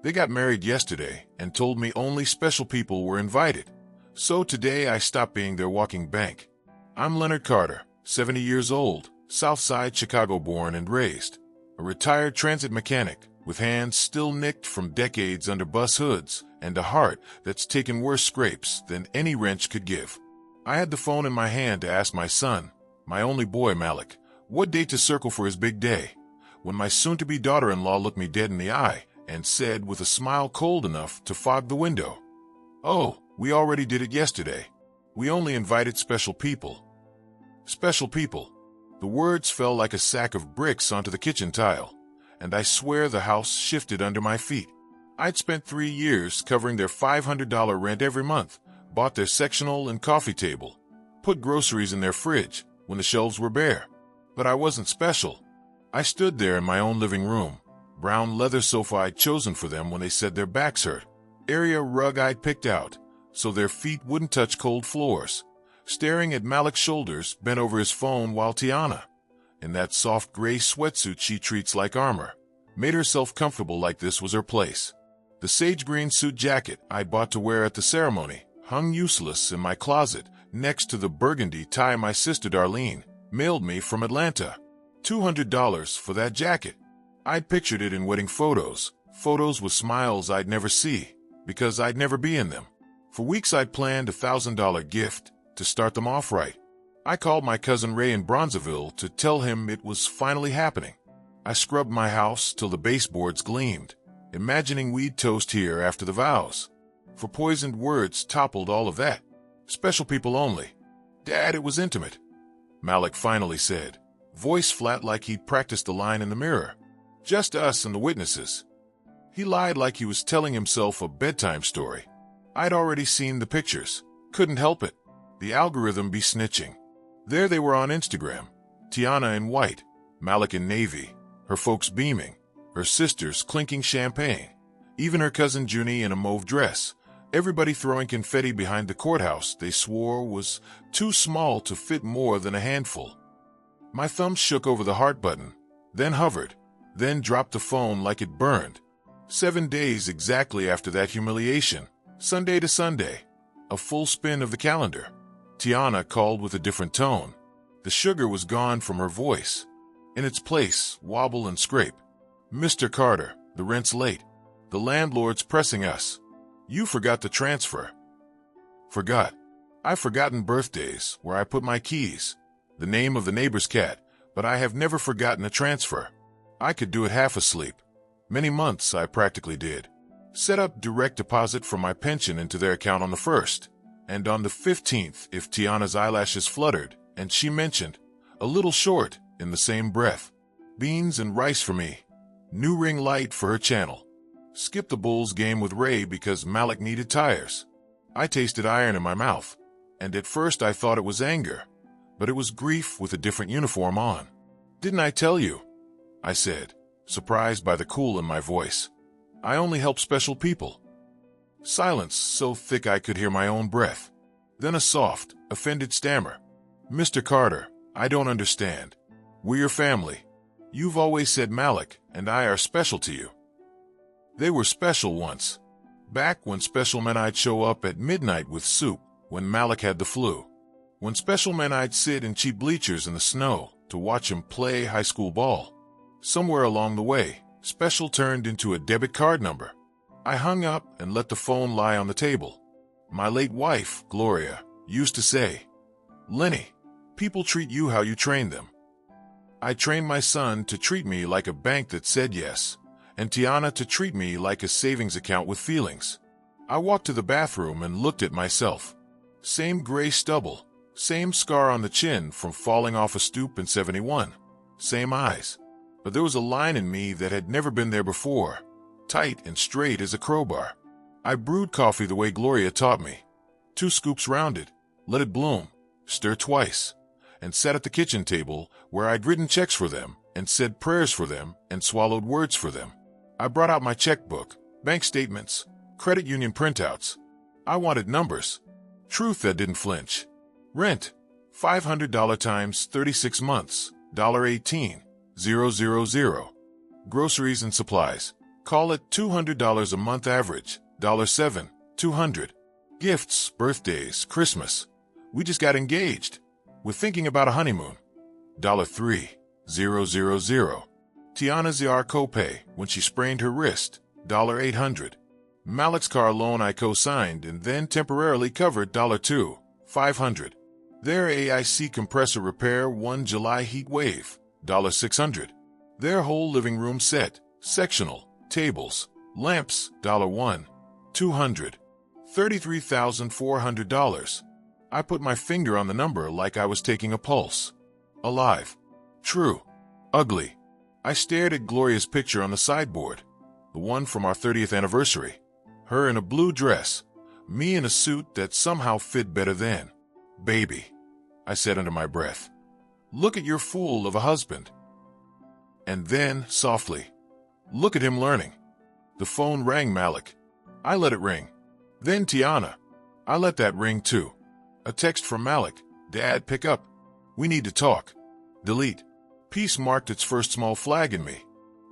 They got married yesterday and told me only special people were invited. So today I stopped being their walking bank. I'm Leonard Carter, 70 years old, South Side Chicago born and raised. A retired transit mechanic with hands still nicked from decades under bus hoods and a heart that's taken worse scrapes than any wrench could give. I had the phone in my hand to ask my son, my only boy Malik, what date to circle for his big day, when my soon-to-be daughter-in-law looked me dead in the eye and said with a smile cold enough to fog the window, "Oh, we already did it yesterday. We only invited special people." Special people. The words fell like a sack of bricks onto the kitchen tile, and I swear the house shifted under my feet. I'd spent 3 years covering their $500 rent every month, bought their sectional and coffee table, put groceries in their fridge when the shelves were bare. But I wasn't special. I stood there in my own living room, brown leather sofa I'd chosen for them when they said their backs hurt, area rug I'd picked out so their feet wouldn't touch cold floors, staring at Malik's shoulders bent over his phone while Tiana, in that soft gray sweatsuit she treats like armor, made herself comfortable like this was her place. The sage green suit jacket I bought to wear at the ceremony hung useless in my closet next to the burgundy tie my sister Darlene mailed me from Atlanta. $200 for that jacket. I'd pictured it in wedding photos with smiles I'd never see because I'd never be in them. For weeks I'd planned a $1,000 gift to start them off right. I called my cousin Ray in Bronzeville to tell him it was finally happening. I scrubbed my house till the baseboards gleamed, imagining we'd toast here after the vows. For poisoned words toppled all of that. Special people only. "Dad, it was intimate," Malik finally said, voice flat like he'd practiced the line in the mirror. "Just us and the witnesses." He lied like he was telling himself a bedtime story. I'd already seen the pictures. Couldn't help it. The algorithm be snitching. There they were on Instagram. Tiana in white, Malik in navy, her folks beaming, her sisters clinking champagne, even her cousin Junie in a mauve dress, everybody throwing confetti behind the courthouse they swore was too small to fit more than a handful. My thumb shook over the heart button, then hovered, then dropped the phone like it burned. 7 days exactly after that humiliation, Sunday to Sunday, a full spin of the calendar. Tiana called with a different tone. The sugar was gone from her voice. In its place, wobble and scrape. "Mr. Carter, the rent's late. The landlord's pressing us. You forgot the transfer." Forgot. I've forgotten birthdays, where I put my keys, the name of the neighbor's cat, but I have never forgotten a transfer. I could do it half asleep. Many months I practically did. Set up direct deposit from my pension into their account on the 1st, and on the 15th if Tiana's eyelashes fluttered, and she mentioned, a little short, in the same breath, beans and rice for me, new ring light for her channel. Skip the Bulls game with Ray because Malik needed tires. I tasted iron in my mouth, and at first I thought it was anger, but it was grief with a different uniform on. "Didn't I tell you?" I said, surprised by the cool in my voice. "I only help special people." Silence so thick I could hear my own breath. Then a soft, offended stammer. "Mr. Carter, I don't understand. We're your family. You've always said Malik and I are special to you." They were special once. Back when special meant I'd show up at midnight with soup when Malik had the flu. When special meant I'd sit in cheap bleachers in the snow to watch him play high school ball. Somewhere along the way, special turned into a debit card number. I hung up and let the phone lie on the table. My late wife, Gloria, used to say, "Lenny, people treat you how you train them." I trained my son to treat me like a bank that said yes, and Tiana to treat me like a savings account with feelings. I walked to the bathroom and looked at myself. Same gray stubble, same scar on the chin from falling off a stoop in '71, same eyes. But there was a line in me that had never been there before, tight and straight as a crowbar. I brewed coffee the way Gloria taught me. 2 scoops rounded, let it bloom, stir twice, and sat at the kitchen table where I'd written checks for them and said prayers for them and swallowed words for them. I brought out my checkbook, bank statements, credit union printouts. I wanted numbers. Truth that didn't flinch. Rent, $500 times 36 months, $18,000. Groceries and supplies, Call it $200 a month average, $7, 200. Gifts, birthdays, Christmas. We just got engaged. We're thinking about a honeymoon. $3, 000. Tiana's ER copay when she sprained her wrist, $800. Malik's car loan I co-signed and then temporarily covered, $2, 500. Their AIC compressor repair 1 July heat wave, $600. Their whole living room set, sectional, tables, lamps, $1, 200. $33,400. I put my finger on the number like I was taking a pulse. Alive. True. Ugly. I stared at Gloria's picture on the sideboard, the one from our 30th anniversary. Her in a blue dress, me in a suit that somehow fit better than. Baby, I said under my breath. Look at your fool of a husband. And then, softly, look at him learning. The phone rang. Malik. I let it ring. Then Tiana. I let that ring too. A text from Malik. Dad, pick up. We need to talk. Delete. Peace marked its first small flag in me.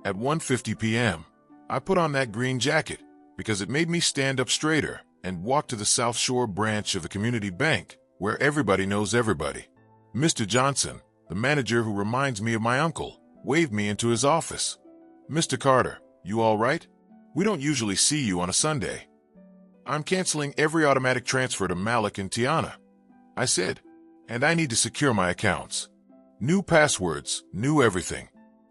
At 1:50 p.m., I put on that green jacket because it made me stand up straighter and walk to the South Shore branch of the community bank where everybody knows everybody. Mr. Johnson, the manager who reminds me of my uncle, waved me into his office. Mr. Carter, you all right? We don't usually see you on a Sunday. I'm canceling every automatic transfer to Malik and Tiana, I said, and I need to secure my accounts. New passwords, new everything.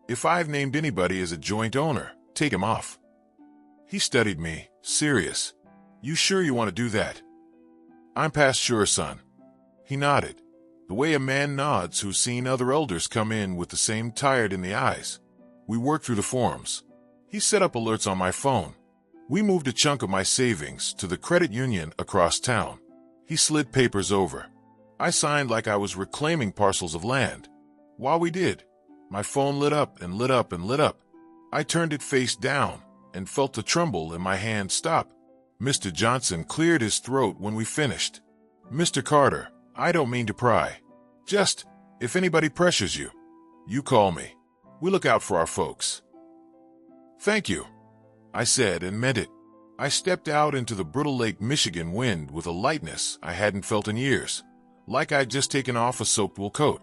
If I've named anybody as a joint owner, take him off. He studied me, serious. You sure you want to do that? I'm past sure, son. He nodded, the way a man nods who's seen other elders come in with the same tired in the eyes. We worked through the forms. He set up alerts on my phone. We moved a chunk of my savings to the credit union across town. He slid papers over. I signed like I was reclaiming parcels of land. While we did, my phone lit up and lit up and lit up. I turned it face down and felt the tremble in my hand stop. Mr. Johnson cleared his throat when we finished. Mr. Carter, I don't mean to pry. Just, if anybody pressures you, you call me. We look out for our folks. Thank you, I said and meant it. I stepped out into the Brittle Lake, Michigan wind with a lightness I hadn't felt in years, like I'd just taken off a soaked wool coat.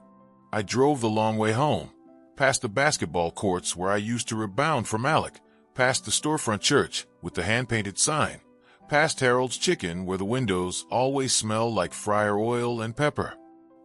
I drove the long way home, past the basketball courts where I used to rebound for Malik, past the storefront church with the hand-painted sign, past Harold's Chicken where the windows always smell like fryer oil and pepper.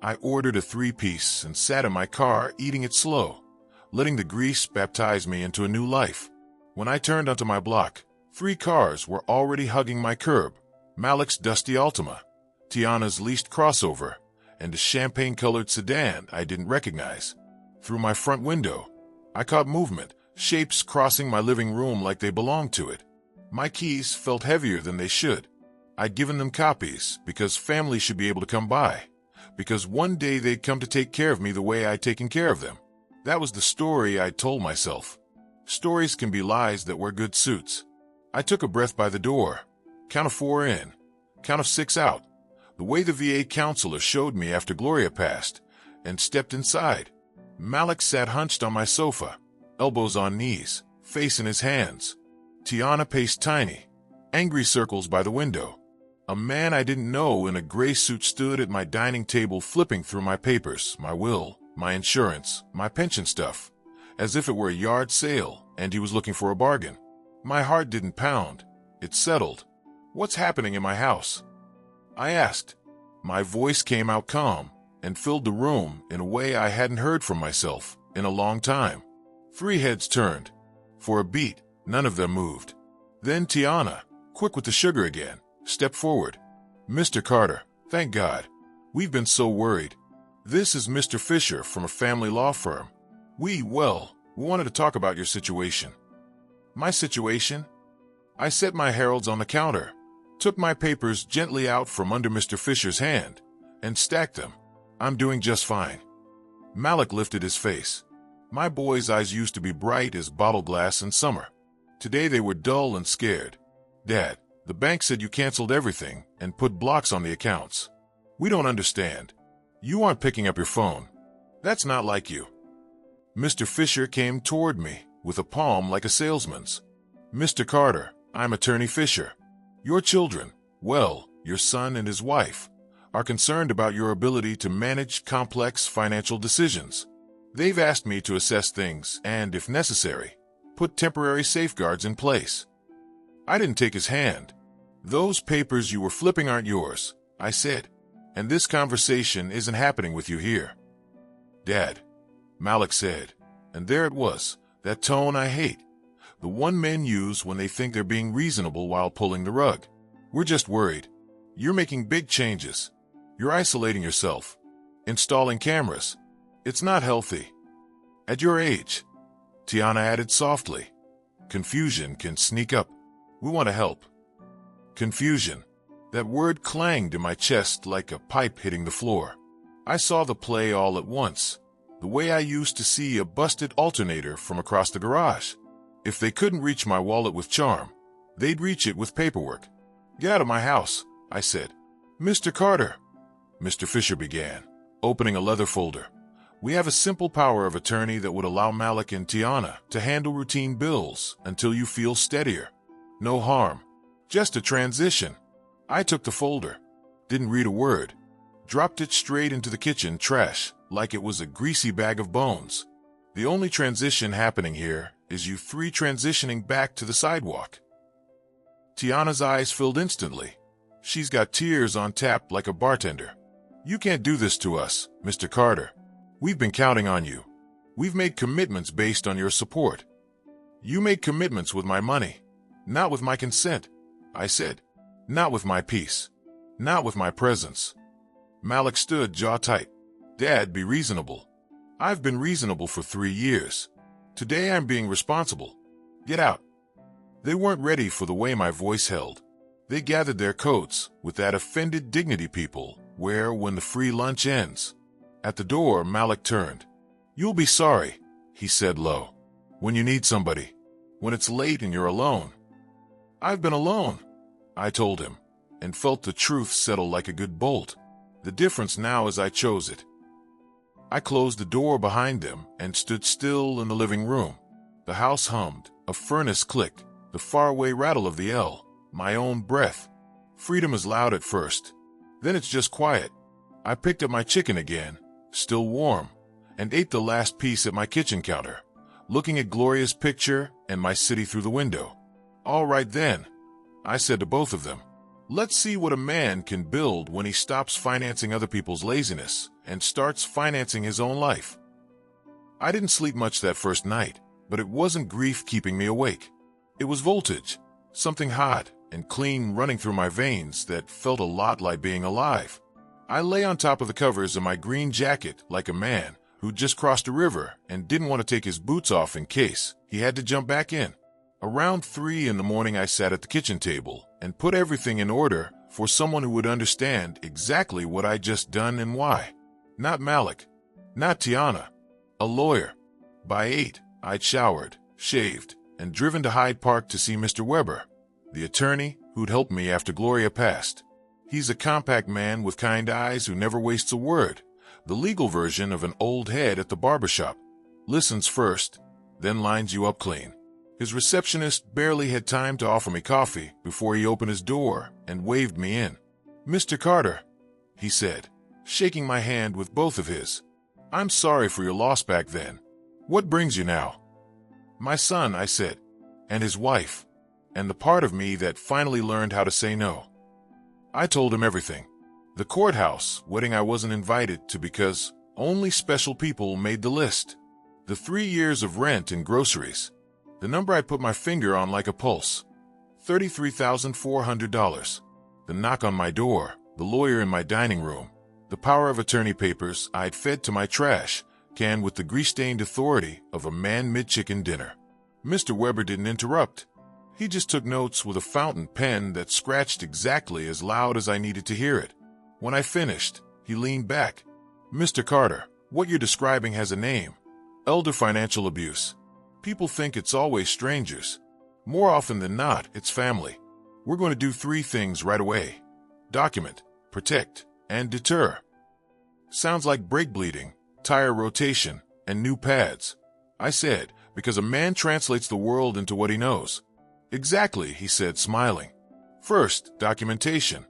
I ordered a 3-piece and sat in my car eating it slow, letting the grease baptize me into a new life. When I turned onto my block, 3 cars were already hugging my curb. Malik's dusty Altima, Tiana's leased crossover, and a champagne-colored sedan I didn't recognize. Through my front window, I caught movement, shapes crossing my living room like they belonged to it. My keys felt heavier than they should. I'd given them copies because family should be able to come by, because one day they'd come to take care of me the way I'd taken care of them. That was the story I'd told myself. Stories can be lies that wear good suits. I took a breath by the door, count of 4 in, count of 6 out, the way the VA counselor showed me after Gloria passed, and stepped inside. Malik sat hunched on my sofa, elbows on knees, face in his hands. Tiana paced tiny, angry circles by the window. A man I didn't know in a gray suit stood at my dining table flipping through my papers, my will, my insurance, my pension stuff, as if it were a yard sale and he was looking for a bargain. My heart didn't pound. It settled. What's happening in my house? I asked. My voice came out calm and filled the room in a way I hadn't heard from myself in a long time. 3 heads turned. For a beat, none of them moved. Then Tiana, quick with the sugar again, stepped forward. Mr. Carter, thank God. We've been so worried. This is Mr. Fisher from a family law firm. We wanted to talk about your situation. My situation? I set my heralds on the counter, took my papers gently out from under Mr. Fisher's hand, and stacked them. I'm doing just fine. Malik lifted his face. My boy's eyes used to be bright as bottle glass in summer. Today they were dull and scared. Dad, the bank said you canceled everything and put blocks on the accounts. We don't understand. You aren't picking up your phone. That's not like you. Mr. Fisher came toward me with a palm like a salesman's. Mr. Carter, I'm Attorney Fisher. Your children, well, your son and his wife, are concerned about your ability to manage complex financial decisions. They've asked me to assess things and, if necessary, put temporary safeguards in place. I didn't take his hand. Those papers you were flipping aren't yours, I said, and this conversation isn't happening with you here. Dad, Malik said, and there it was, that tone I hate. The one men use when they think they're being reasonable while pulling the rug. We're just worried. You're making big changes. You're isolating yourself. Installing cameras. It's not healthy. At your age, Tiana added softly, confusion can sneak up. We want to help. Confusion. That word clanged in my chest like a pipe hitting the floor. I saw the play all at once, the way I used to see a busted alternator from across the garage. If they couldn't reach my wallet with charm, they'd reach it with paperwork. Get out of my house, I said. Mr. Carter, Mr. Fisher began, opening a leather folder. We have a simple power of attorney that would allow Malik and Tiana to handle routine bills until you feel steadier. No harm. Just a transition. I took the folder, didn't read a word, dropped it straight into the kitchen trash like it was a greasy bag of bones. The only transition happening here is you three transitioning back to the sidewalk. Tiana's eyes filled instantly. She's got tears on tap like a bartender. You can't do this to us, Mr. Carter. We've been counting on you. We've made commitments based on your support. You made commitments with my money, not with my consent, I said. Not with my peace. Not with my presence. Malik stood jaw tight. Dad, be reasonable. I've been reasonable for 3 years. Today I'm being responsible. Get out. They weren't ready for the way my voice held. They gathered their coats with that offended dignity people wear when the free lunch ends. At the door, Malik turned. You'll be sorry, he said low. When you need somebody. When it's late and you're alone. I've been alone, I told him, and felt the truth settle like a good bolt. The difference now is I chose it. I closed the door behind them and stood still in the living room. The house hummed, a furnace clicked, the faraway rattle of the L, my own breath. Freedom is loud at first. Then it's just quiet. I picked up my chicken again, still warm, and ate the last piece at my kitchen counter, looking at Gloria's picture and my city through the window. All right then, I said to both of them. Let's see what a man can build when he stops financing other people's laziness and starts financing his own life. I didn't sleep much that first night, but it wasn't grief keeping me awake. It was voltage, something hot and clean running through my veins that felt a lot like being alive. I lay on top of the covers of my green jacket like a man who'd just crossed a river and didn't want to take his boots off in case he had to jump back in. Around 3 in the morning, I sat at the kitchen table and put everything in order for someone who would understand exactly what I'd just done and why. Not Malik, not Tiana, a lawyer. By 8, I'd showered, shaved, and driven to Hyde Park to see Mr. Weber, the attorney who'd helped me after Gloria passed. He's a compact man with kind eyes who never wastes a word, the legal version of an old head at the barbershop. Listens first, then lines you up clean. His receptionist barely had time to offer me coffee before he opened his door and waved me in. Mr. Carter, he said, shaking my hand with both of his. I'm sorry for your loss back then. What brings you now? My son, I said, and his wife, and the part of me that finally learned how to say no. I told him everything. The courthouse wedding I wasn't invited to because only special people made the list. The 3 years of rent and groceries. The number I put my finger on like a pulse. $33,400. The knock on my door, the lawyer in my dining room, the power of attorney papers I'd fed to my trash can with the grease-stained authority of a man mid-chicken dinner. Mr. Weber didn't interrupt. He just took notes with a fountain pen that scratched exactly as loud as I needed to hear it. When I finished, he leaned back. Mr. Carter, what you're describing has a name. Elder financial abuse. People think it's always strangers. More often than not, it's family. We're going to do 3 things right away. Document, protect, and deter. Sounds like brake bleeding, tire rotation, and new pads. I said, because a man translates the world into what he knows. Exactly, he said, smiling. First, documentation.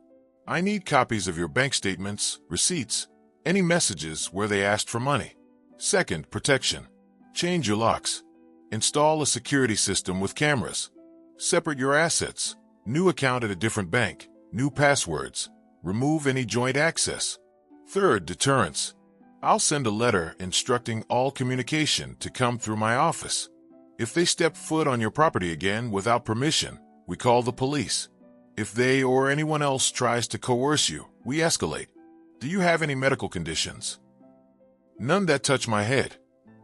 I need copies of your bank statements, receipts, any messages where they asked for money. Second, protection. Change your locks. Install a security system with cameras. Separate your assets. New account at a different bank. New passwords. Remove any joint access. Third, deterrence. I'll send a letter instructing all communication to come through my office. If they step foot on your property again without permission, we call the police. If they or anyone else tries to coerce you, we escalate. Do you have any medical conditions? None that touch my head,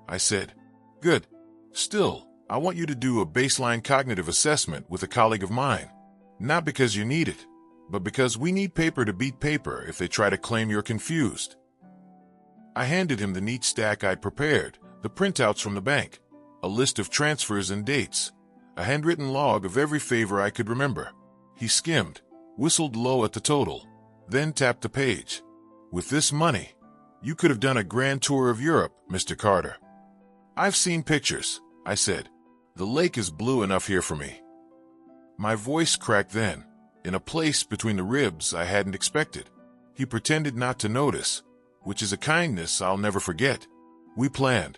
I said. Good. Still, I want you to do a baseline cognitive assessment with a colleague of mine. Not because you need it, but because we need paper to beat paper if they try to claim you're confused. I handed him the neat stack I'd prepared, the printouts from the bank, a list of transfers and dates, a handwritten log of every favor I could remember. He skimmed, whistled low at the total, then tapped the page. With this money, you could have done a grand tour of Europe, Mr. Carter. I've seen pictures, I said. The lake is blue enough here for me. My voice cracked then, in a place between the ribs I hadn't expected. He pretended not to notice, which is a kindness I'll never forget. We planned.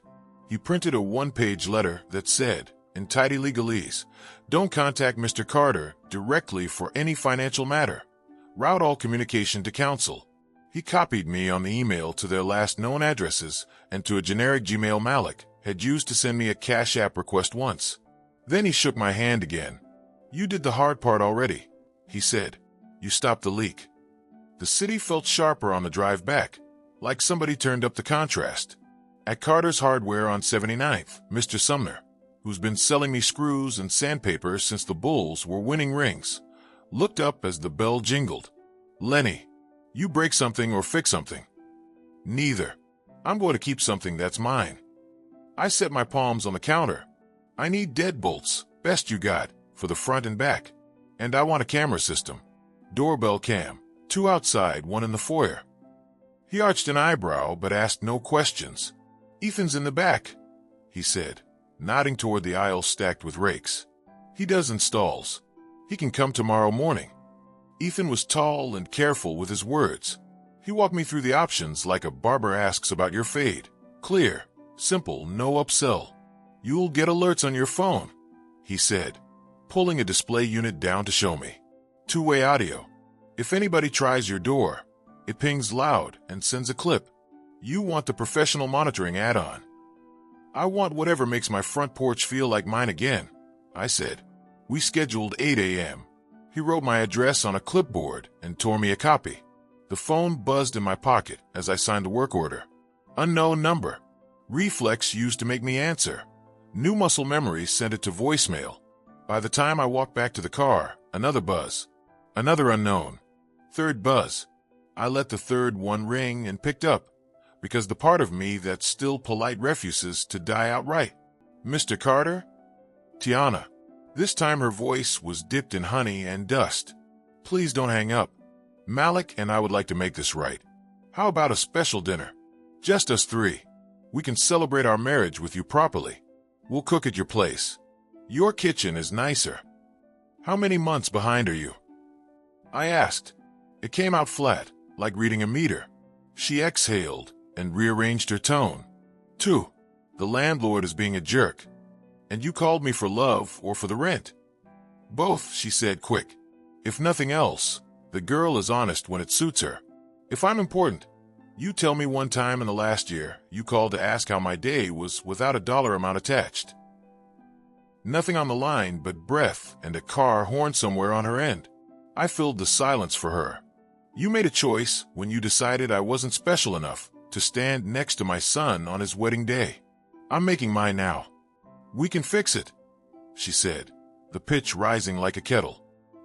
He printed a one-page letter that said, in tidy legalese, don't contact Mr. Carter directly for any financial matter. Route all communication to counsel. He copied me on the email to their last known addresses and to a generic Gmail Malik had used to send me a Cash App request once. Then he shook my hand again. You did the hard part already, he said. You stopped the leak. The city felt sharper on the drive back, like somebody turned up the contrast. At Carter's Hardware on 79th, Mr. Sumner, who's been selling me screws and sandpaper since the Bulls were winning rings, looked up as the bell jingled. Lenny, you break something or fix something? Neither. I'm going to keep something that's mine. I set my palms on the counter. I need deadbolts, best you got, for the front and back. And I want a camera system. Doorbell cam, 2 outside, 1 in the foyer. He arched an eyebrow but asked no questions. Ethan's in the back, he said, nodding toward the aisle stacked with rakes. He does installs. He can come tomorrow morning. Ethan was tall and careful with his words. He walked me through the options like a barber asks about your fade. Clear, simple, no upsell. You'll get alerts on your phone, he said, pulling a display unit down to show me. 2-way audio. If anybody tries your door, it pings loud and sends a clip. You want the professional monitoring add-on. I want whatever makes my front porch feel like mine again, I said. We scheduled 8 a.m. He wrote my address on a clipboard and tore me a copy. The phone buzzed in my pocket as I signed the work order. Unknown number. Reflex used to make me answer. New muscle memory sent it to voicemail. By the time I walked back to the car, another buzz. Another unknown. Third buzz. I let the third one ring and picked up, because the part of me that's still polite refuses to die outright. Mr. Carter? Tiana. This time her voice was dipped in honey and dust. Please don't hang up. Malik and I would like to make this right. How about a special dinner? Just us 3. We can celebrate our marriage with you properly. We'll cook at your place. Your kitchen is nicer. How many months behind are you? I asked. It came out flat, like reading a meter. She exhaled and rearranged her tone. 2. The landlord is being a jerk. And you called me for love or for the rent? Both, she said quick. If nothing else, the girl is honest when it suits her. If I'm important, you tell me one time in the last year you called to ask how my day was without a dollar amount attached. Nothing on the line but breath and a car horn somewhere on her end. I filled the silence for her. You made a choice when you decided I wasn't special enough to stand next to my son on his wedding day. I'm making mine now. We can fix it, she said, the pitch rising like a kettle.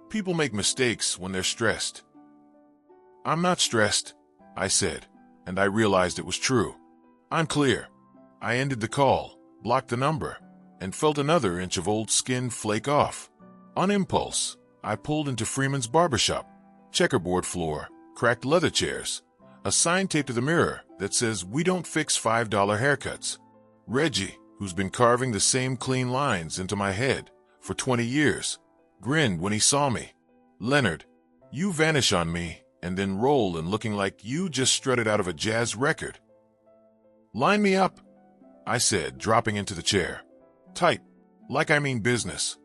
People make mistakes when they're stressed. I'm not stressed, I said, and I realized it was true. I'm clear. I ended the call, blocked the number, and felt another inch of old skin flake off. On impulse, I pulled into Freeman's barbershop. Checkerboard floor, cracked leather chairs, a sign taped to the mirror that says we don't fix $5 haircuts. Reggie, who's been carving the same clean lines into my head for 20 years, grinned when he saw me. Leonard, you vanish on me and then roll and looking like you just strutted out of a jazz record. Line me up, I said, dropping into the chair. Tight, like I mean business.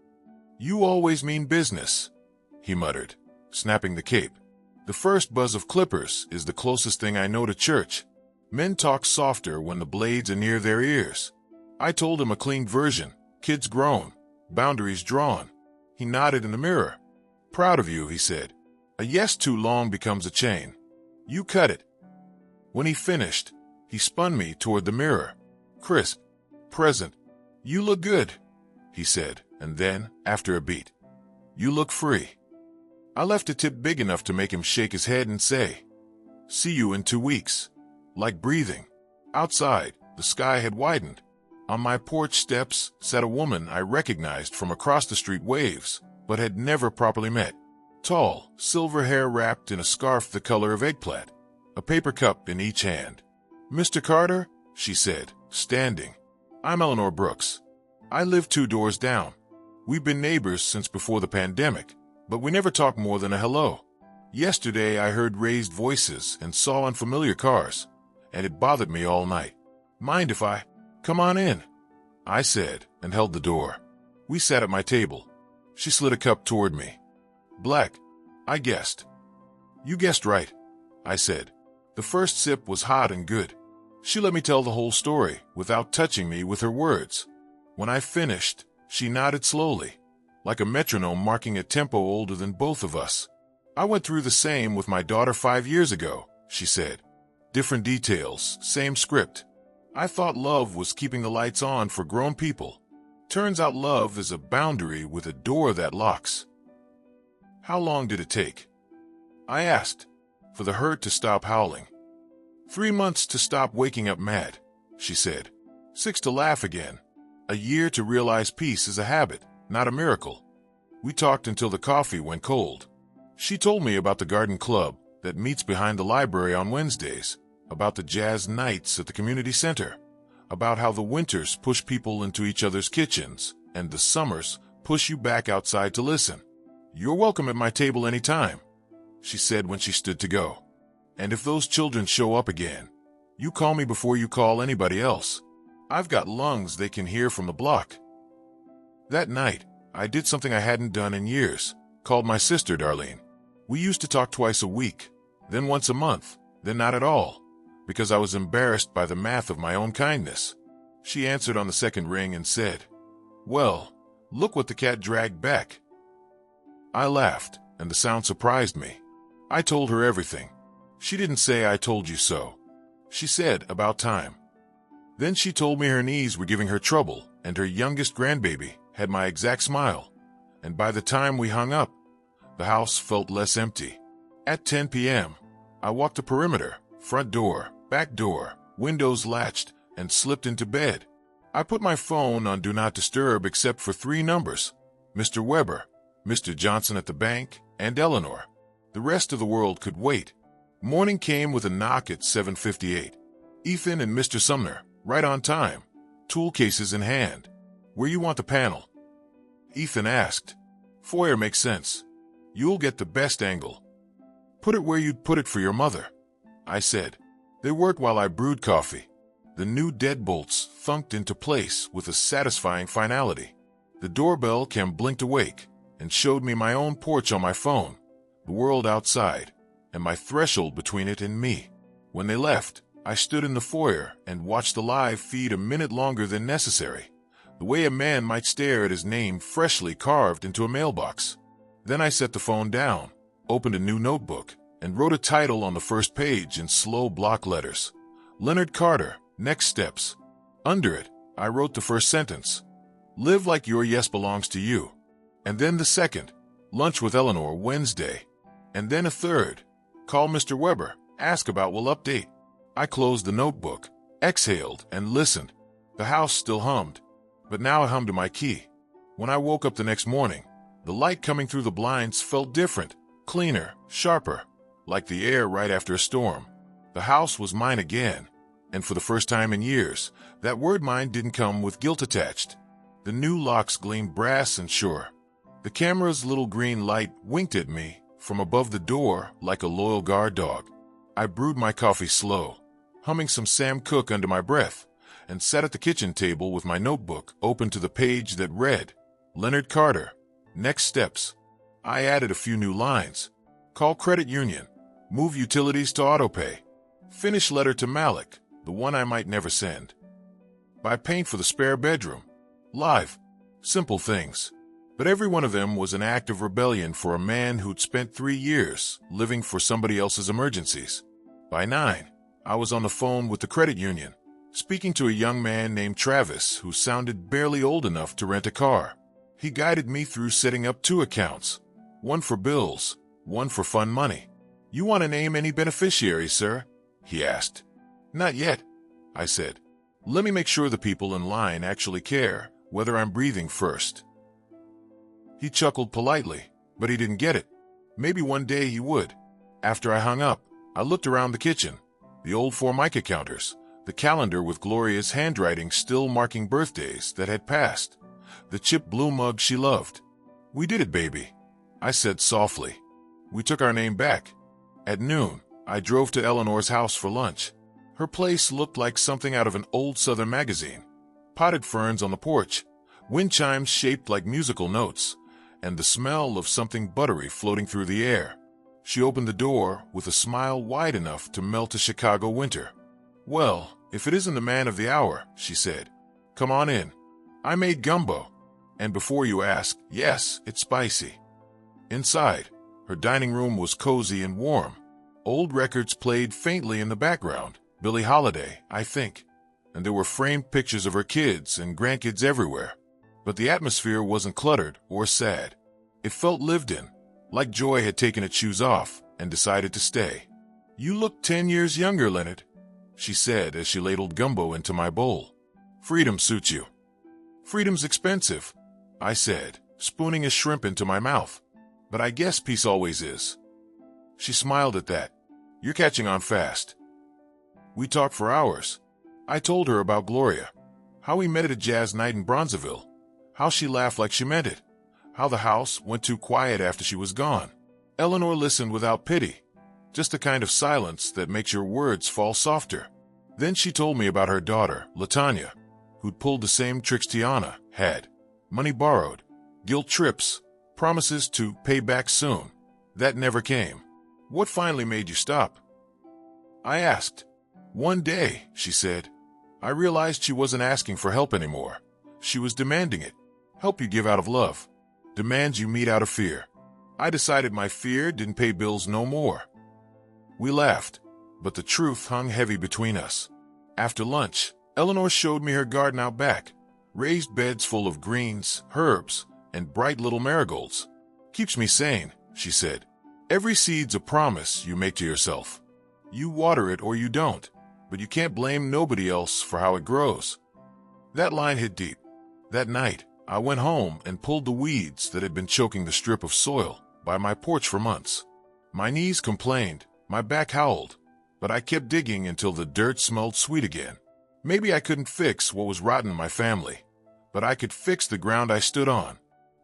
You always mean business, he muttered, snapping the cape. The first buzz of clippers is the closest thing I know to church. Men talk softer when the blades are near their ears. I told him a clean version, kids grown, boundaries drawn. He nodded in the mirror. Proud of you, he said. A yes too long becomes a chain. You cut it. When he finished, he spun me toward the mirror. Crisp, present. You look good, he said, and then, after a beat, you look free. I left a tip big enough to make him shake his head and say, see you in 2 weeks. Like breathing. Outside, the sky had widened. On my porch steps sat a woman I recognized from across the street waves, but had never properly met. Tall, silver hair wrapped in a scarf the color of eggplant, a paper cup in each hand. Mr. Carter, she said, standing. I'm Eleanor Brooks. I live 2 doors down. We've been neighbors since before the pandemic, but we never talked more than a hello. Yesterday I heard raised voices and saw unfamiliar cars, and it bothered me all night. Mind if I... Come on in, I said, and held the door. We sat at my table. She slid a cup toward me. Black, I guessed. You guessed right, I said. The first sip was hot and good. She let me tell the whole story without touching me with her words. When I finished, she nodded slowly, like a metronome marking a tempo older than both of us. I went through the same with my daughter 5 years ago, she said. Different details, same script. I thought love was keeping the lights on for grown people. Turns out love is a boundary with a door that locks. How long did it take? I asked, for the hurt to stop howling. 3 months to stop waking up mad, she said. 6 to laugh again. A year to realize peace is a habit, not a miracle. We talked until the coffee went cold. She told me about the garden club that meets behind the library on Wednesdays, about the jazz nights at the community center, about how the winters push people into each other's kitchens and the summers push you back outside to listen. You're welcome at my table anytime, she said when she stood to go. And if those children show up again, you call me before you call anybody else. I've got lungs they can hear from the block. That night, I did something I hadn't done in years, called my sister Darlene. We used to talk twice a week, then once a month, then not at all, because I was embarrassed by the math of my own kindness. She answered on the second ring and said, well, look what the cat dragged back. I laughed, and the sound surprised me. I told her everything. She didn't say I told you so. She said about time. Then she told me her knees were giving her trouble, and her youngest grandbaby had my exact smile. And by the time we hung up, the house felt less empty. At 10 p.m., I walked the perimeter, front door, back door, windows latched, and slipped into bed. I put my phone on Do Not Disturb except for 3 numbers, Mr. Weber, Mr. Johnson at the bank, and Eleanor. The rest of the world could wait. Morning came with a knock at 7:58. Ethan and Mr. Sumner, right on time, tool cases in hand. Where you want the panel? Ethan asked. Foyer makes sense. You'll get the best angle. Put it where you'd put it for your mother, I said. They worked while I brewed coffee. The new deadbolts thunked into place with a satisfying finality. The doorbell cam blinked awake and showed me my own porch on my phone, the world outside, and my threshold between it and me. When they left, I stood in the foyer and watched the live feed a minute longer than necessary, the way a man might stare at his name freshly carved into a mailbox. Then I set the phone down, opened a new notebook, and wrote a title on the first page in slow block letters. Leonard Carter, Next Steps. Under it, I wrote the first sentence. Live like your yes belongs to you. And then the second, Lunch with Eleanor Wednesday. And then a third, Call Mr. Weber, ask about will update. I closed the notebook, exhaled, and listened. The house still hummed, but now I hummed to my key. When I woke up the next morning, the light coming through the blinds felt different, cleaner, sharper, like the air right after a storm. The house was mine again, and for the first time in years, that word mine didn't come with guilt attached. The new locks gleamed brass and sure. The camera's little green light winked at me from above the door like a loyal guard dog. I brewed my coffee slow, humming some Sam Cooke under my breath, and sat at the kitchen table with my notebook open to the page that read, Leonard Carter, next steps. I added a few new lines. Call credit union. Move utilities to autopay. Finish letter to Malik, the one I might never send. Buy paint for the spare bedroom. Live. Simple things. But every one of them was an act of rebellion for a man who'd spent 3 years living for somebody else's emergencies. By 9, I was on the phone with the credit union, speaking to a young man named Travis who sounded barely old enough to rent a car. He guided me through setting up 2 accounts, one for bills, one for fun money. You want to name any beneficiaries, sir? He asked. Not yet, I said. Let me make sure the people in line actually care whether I'm breathing first. He chuckled politely, but he didn't get it. Maybe one day he would. After I hung up, I looked around the kitchen, the old Formica counters, the calendar with Gloria's handwriting still marking birthdays that had passed, the chipped blue mug she loved. We did it, baby, I said softly. We took our name back. At noon, I drove to Eleanor's house for lunch. Her place looked like something out of an old Southern magazine. Potted ferns on the porch, wind chimes shaped like musical notes, and the smell of something buttery floating through the air. She opened the door with a smile wide enough to melt a Chicago winter. Well, if it isn't the man of the hour, she said. Come on in. I made gumbo. And before you ask, yes, it's spicy. Inside, her dining room was cozy and warm. Old records played faintly in the background, Billie Holiday, I think, and there were framed pictures of her kids and grandkids everywhere. But the atmosphere wasn't cluttered or sad. It felt lived in, like Joy had taken its shoes off and decided to stay. You look 10 years younger, Leonard, she said as she ladled gumbo into my bowl. Freedom suits you. Freedom's expensive, I said, spooning a shrimp into my mouth. But I guess peace always is. She smiled at that. You're catching on fast. We talked for hours. I told her about Gloria, how we met at a jazz night in Bronzeville, how she laughed like she meant it, how the house went too quiet after she was gone. Eleanor listened without pity, just the kind of silence that makes your words fall softer. Then she told me about her daughter, LaTanya, who'd pulled the same tricks Tiana had. Money borrowed, guilt trips, promises to pay back soon. That never came. What finally made you stop? I asked. One day, she said, I realized she wasn't asking for help anymore. She was demanding it. Help you give out of love. Demands you meet out of fear. I decided my fear didn't pay bills no more. We laughed, but the truth hung heavy between us. After lunch, Eleanor showed me her garden out back. Raised beds full of greens, herbs, and bright little marigolds. Keeps me sane, she said. Every seed's a promise you make to yourself. You water it or you don't, but you can't blame nobody else for how it grows. That line hit deep. That night, I went home and pulled the weeds that had been choking the strip of soil by my porch for months. My knees complained, my back howled, but I kept digging until the dirt smelled sweet again. Maybe I couldn't fix what was rotten in my family, but I could fix the ground I stood on.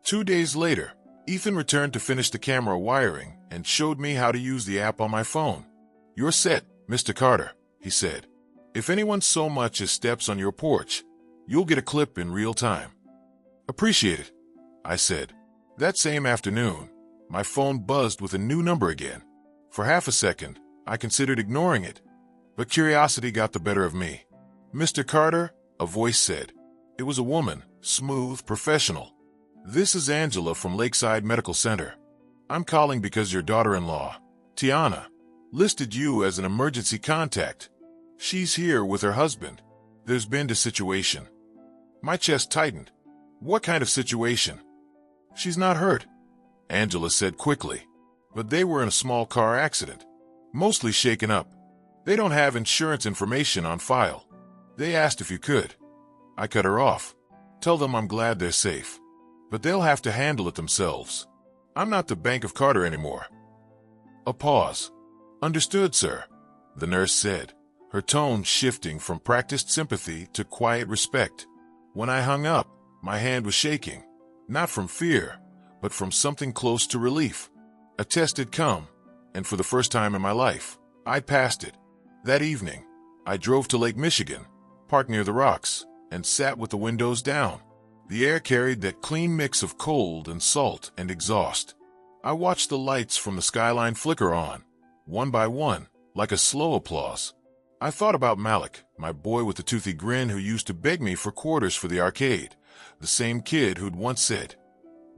2 days later, Ethan returned to finish the camera wiring and showed me how to use the app on my phone. You're set, Mr. Carter, he said. If anyone so much as steps on your porch, you'll get a clip in real time. Appreciate it, I said. That same afternoon, my phone buzzed with a new number again. For half a second, I considered ignoring it, but curiosity got the better of me. Mr. Carter, a voice said. It was a woman, smooth, professional. This is Angela from Lakeside Medical Center. I'm calling because your daughter-in-law, Tiana, listed you as an emergency contact. She's here with her husband. There's been a situation. My chest tightened. What kind of situation? She's not hurt, Angela said quickly, but they were in a small car accident, mostly shaken up. They don't have insurance information on file. They asked if you could. I cut her off. Tell them I'm glad they're safe, but they'll have to handle it themselves. I'm not the Bank of Carter anymore. A pause. Understood, sir, the nurse said, her tone shifting from practiced sympathy to quiet respect. When I hung up, my hand was shaking, not from fear, but from something close to relief. A test had come, and for the first time in my life, I passed it. That evening, I drove to Lake Michigan, parked near the rocks, and sat with the windows down. The air carried that clean mix of cold and salt and exhaust. I watched the lights from the skyline flicker on, one by one, like a slow applause. I thought about Malik, my boy with the toothy grin who used to beg me for quarters for the arcade, the same kid who'd once said,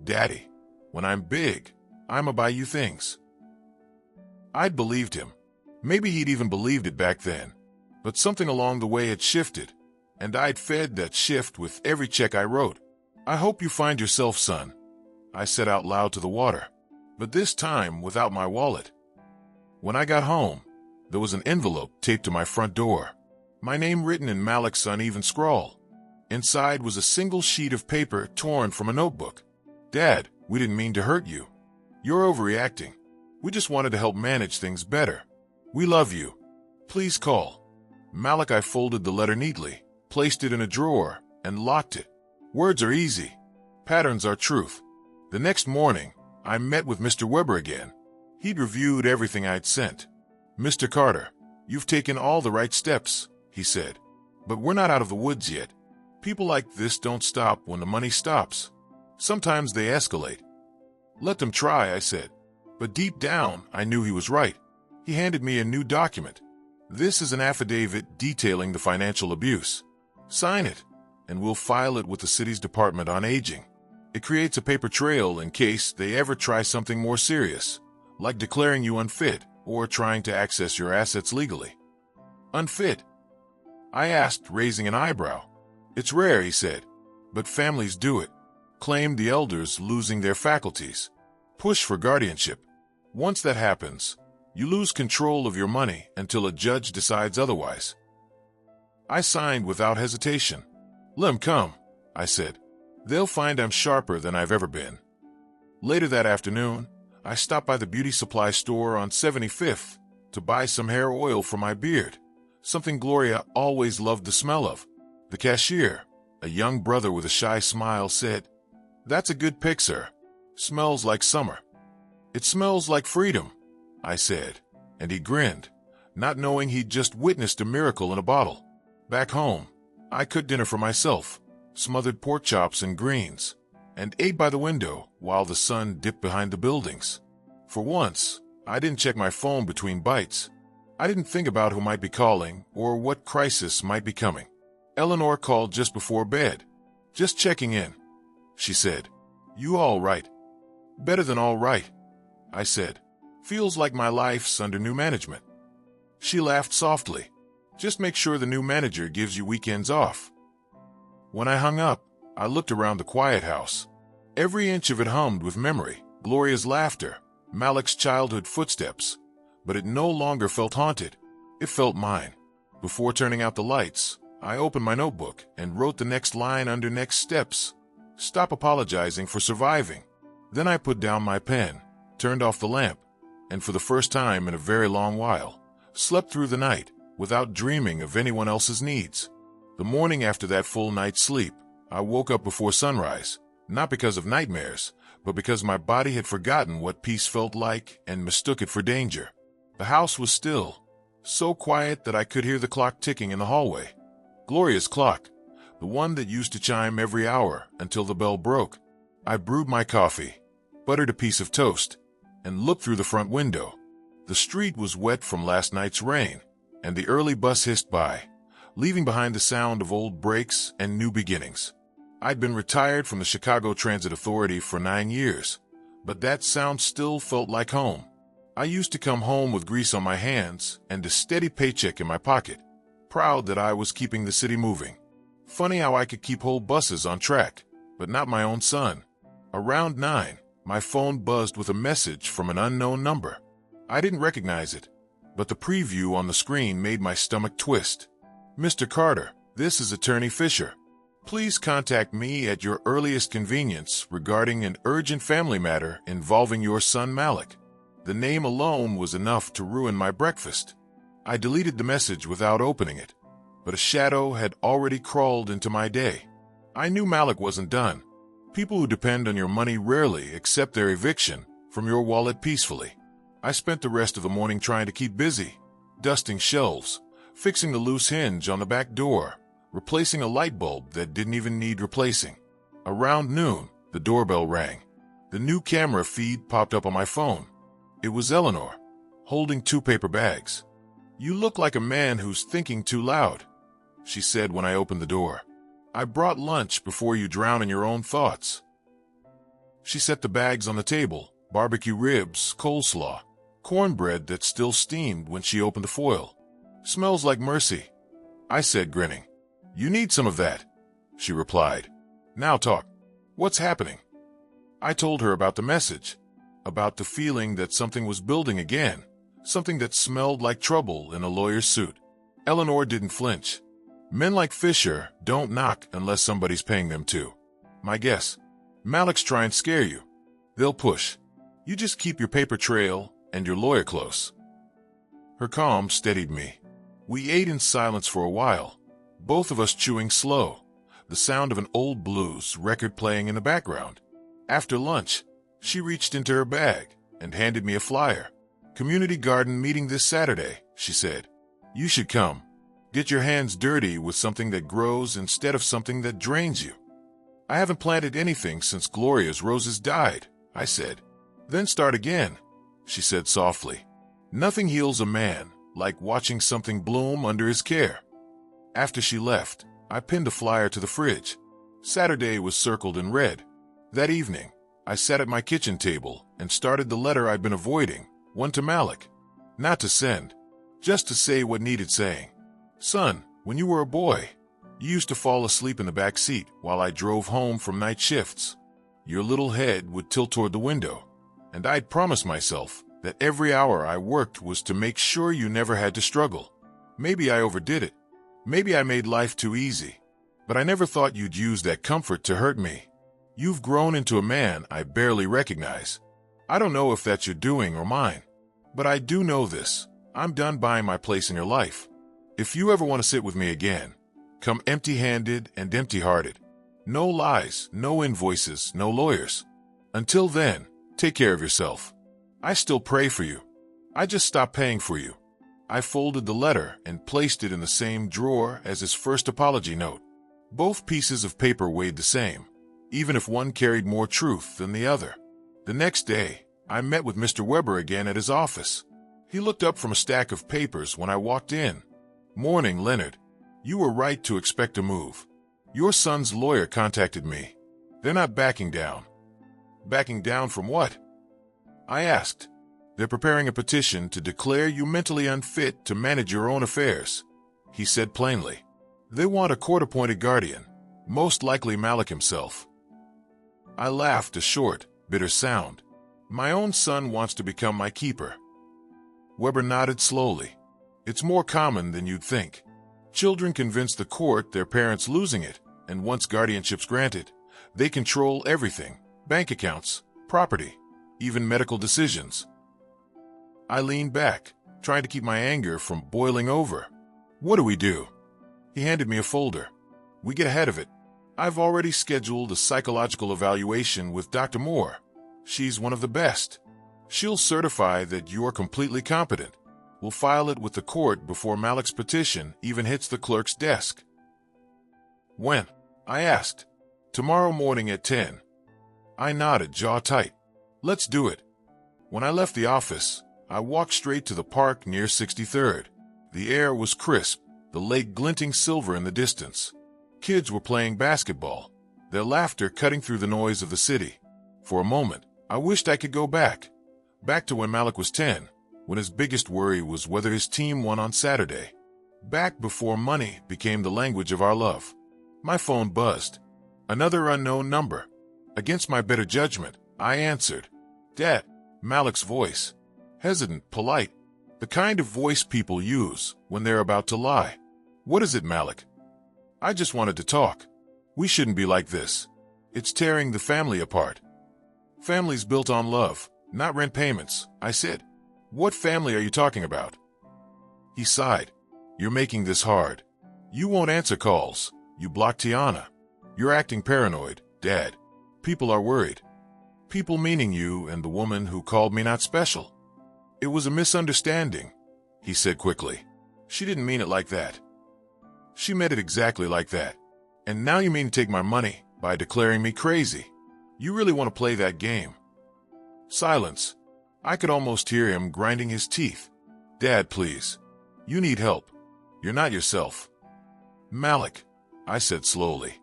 "Daddy, when I'm big, I'ma buy you things." I'd believed him. Maybe he'd even believed it back then. But something along the way had shifted, and I'd fed that shift with every check I wrote. "I hope you find yourself, son," I said out loud to the water, but this time without my wallet. When I got home, there was an envelope taped to my front door, my name written in Malik's uneven scrawl. Inside was a single sheet of paper torn from a notebook. "Dad, we didn't mean to hurt you. You're overreacting. We just wanted to help manage things better. We love you. Please call." Malik. I folded the letter neatly, placed it in a drawer, and locked it. Words are easy. Patterns are truth. The next morning, I met with Mr. Weber again. He'd reviewed everything I'd sent. "Mr. Carter, you've taken all the right steps," he said. "But we're not out of the woods yet. People like this don't stop when the money stops. Sometimes they escalate." "Let them try," I said. But deep down, I knew he was right. He handed me a new document. "This is an affidavit detailing the financial abuse. Sign it, and we'll file it with the city's Department on Aging. It creates a paper trail in case they ever try something more serious, like declaring you unfit or trying to access your assets legally." "Unfit?" I asked, raising an eyebrow. "It's rare," he said, "but families do it. Claim the elders losing their faculties. Push for guardianship. Once that happens, you lose control of your money until a judge decides otherwise." I signed without hesitation. "Let 'em come," I said. "They'll find I'm sharper than I've ever been." Later that afternoon, I stopped by the beauty supply store on 75th to buy some hair oil for my beard, something Gloria always loved the smell of. The cashier, a young brother with a shy smile, said, "That's a good pick, sir. Smells like summer." "It smells like freedom," I said, and he grinned, not knowing he'd just witnessed a miracle in a bottle. Back home, I cooked dinner for myself, smothered pork chops and greens, and ate by the window while the sun dipped behind the buildings. For once, I didn't check my phone between bites. I didn't think about who might be calling or what crisis might be coming. Eleanor called just before bed. "Just checking in," she said. "You all right?" "Better than all right," I said. "Feels like my life's under new management." She laughed softly. "Just make sure the new manager gives you weekends off." When I hung up, I looked around the quiet house. Every inch of it hummed with memory, Gloria's laughter, Malik's childhood footsteps. But it no longer felt haunted. It felt mine. Before turning out the lights, I opened my notebook and wrote the next line under next steps. "Stop apologizing for surviving." Then I put down my pen, turned off the lamp, and for the first time in a very long while, slept through the night without dreaming of anyone else's needs. The morning after that full night's sleep, I woke up before sunrise, not because of nightmares, but because my body had forgotten what peace felt like and mistook it for danger. The house was still, so quiet that I could hear the clock ticking in the hallway. Gloria's clock, the one that used to chime every hour until the bell broke. I brewed my coffee, buttered a piece of toast, and looked through the front window. The street was wet from last night's rain, and the early bus hissed by, leaving behind the sound of old brakes and new beginnings. I'd been retired from the Chicago Transit Authority for 9 years, but that sound still felt like home. I used to come home with grease on my hands and a steady paycheck in my pocket, proud that I was keeping the city moving. Funny how I could keep whole buses on track, but not my own son. Around 9, my phone buzzed with a message from an unknown number. I didn't recognize it, but the preview on the screen made my stomach twist. "Mr. Carter, this is Attorney Fisher. Please contact me at your earliest convenience regarding an urgent family matter involving your son Malik." The name alone was enough to ruin my breakfast. I deleted the message without opening it, but a shadow had already crawled into my day. I knew Malik wasn't done. People who depend on your money rarely accept their eviction from your wallet peacefully. I spent the rest of the morning trying to keep busy, dusting shelves, fixing the loose hinge on the back door, replacing a light bulb that didn't even need replacing. Around noon, the doorbell rang. The new camera feed popped up on my phone. It was Eleanor, holding 2 paper bags. "You look like a man who's thinking too loud," she said when I opened the door. "I brought lunch before you drown in your own thoughts." She set the bags on the table, barbecue ribs, coleslaw, cornbread that still steamed when she opened the foil. "Smells like mercy," I said, grinning. "You need some of that," she replied. "Now talk. What's happening?" I told her about the message, about the feeling that something was building again, something that smelled like trouble in a lawyer's suit. Eleanor didn't flinch. "Men like Fisher don't knock unless somebody's paying them to. My guess, Malik's try and scare you. They'll push. You just keep your paper trail and your lawyer close." Her calm steadied me. We ate in silence for a while, both of us chewing slow, the sound of an old blues record playing in the background. After lunch, she reached into her bag and handed me a flyer. "Community garden meeting this Saturday," she said. "You should come. Get your hands dirty with something that grows instead of something that drains you." "I haven't planted anything since Gloria's roses died," I said. "Then start again," she said softly. "Nothing heals a man like watching something bloom under his care." After she left, I pinned a flyer to the fridge. Saturday was circled in red. That evening, I sat at my kitchen table and started the letter I'd been avoiding, one to Malik. Not to send, just to say what needed saying. "Son, when you were a boy, you used to fall asleep in the back seat while I drove home from night shifts. Your little head would tilt toward the window, and I'd promised myself that every hour I worked was to make sure you never had to struggle. Maybe I overdid it. Maybe I made life too easy. But I never thought you'd use that comfort to hurt me. You've grown into a man I barely recognize. I don't know if that's your doing or mine. But I do know this. I'm done buying my place in your life. If you ever want to sit with me again, come empty-handed and empty-hearted. No lies, no invoices, no lawyers. Until then, take care of yourself. I still pray for you. I just stopped paying for you." I folded the letter and placed it in the same drawer as his first apology note. Both pieces of paper weighed the same, even if one carried more truth than the other. The next day, I met with Mr. Weber again at his office. He looked up from a stack of papers when I walked in. "Morning, Leonard. You were right to expect a move. Your son's lawyer contacted me. They're not backing down." "Backing down from what?" I asked. "They're preparing a petition to declare you mentally unfit to manage your own affairs," he said plainly. "They want a court-appointed guardian, most likely Malik himself." I laughed, a short, bitter sound. "My own son wants to become my keeper." Weber nodded slowly. "It's more common than you'd think. Children convince the court their parents losing it, and once guardianship's granted, they control everything: bank accounts, property, even medical decisions." I leaned back, trying to keep my anger from boiling over. "What do we do?" He handed me a folder. "We get ahead of it. I've already scheduled a psychological evaluation with Dr. Moore. She's one of the best. She'll certify that you're completely competent. We'll file it with the court before Malik's petition even hits the clerk's desk." "When?" I asked. "Tomorrow morning at 10. I nodded, jaw tight. "Let's do it." When I left the office, I walked straight to the park near 63rd. The air was crisp, the lake glinting silver in the distance. Kids were playing basketball, their laughter cutting through the noise of the city. For a moment, I wished I could go back to when Malik was 10, when his biggest worry was whether his team won on Saturday. Back before money became the language of our love. My phone buzzed. Another unknown number. Against my better judgment, I answered. "Dad," Malik's voice. Hesitant, polite. The kind of voice people use when they're about to lie. "What is it, Malik?" "I just wanted to talk. We shouldn't be like this. It's tearing the family apart." "Family's built on love, not rent payments," I said. "What family are you talking about?" He sighed. "You're making this hard. You won't answer calls. You block Tiana. You're acting paranoid, Dad. People are worried. People meaning you and the woman who called me not special. It was a misunderstanding, he said quickly. She didn't mean it like that. She meant it exactly like that. And now you mean to take my money by declaring me crazy. You really want to play that game? Silence. I could almost hear him grinding his teeth. Dad, please. You need help. You're not yourself. Malik, I said slowly.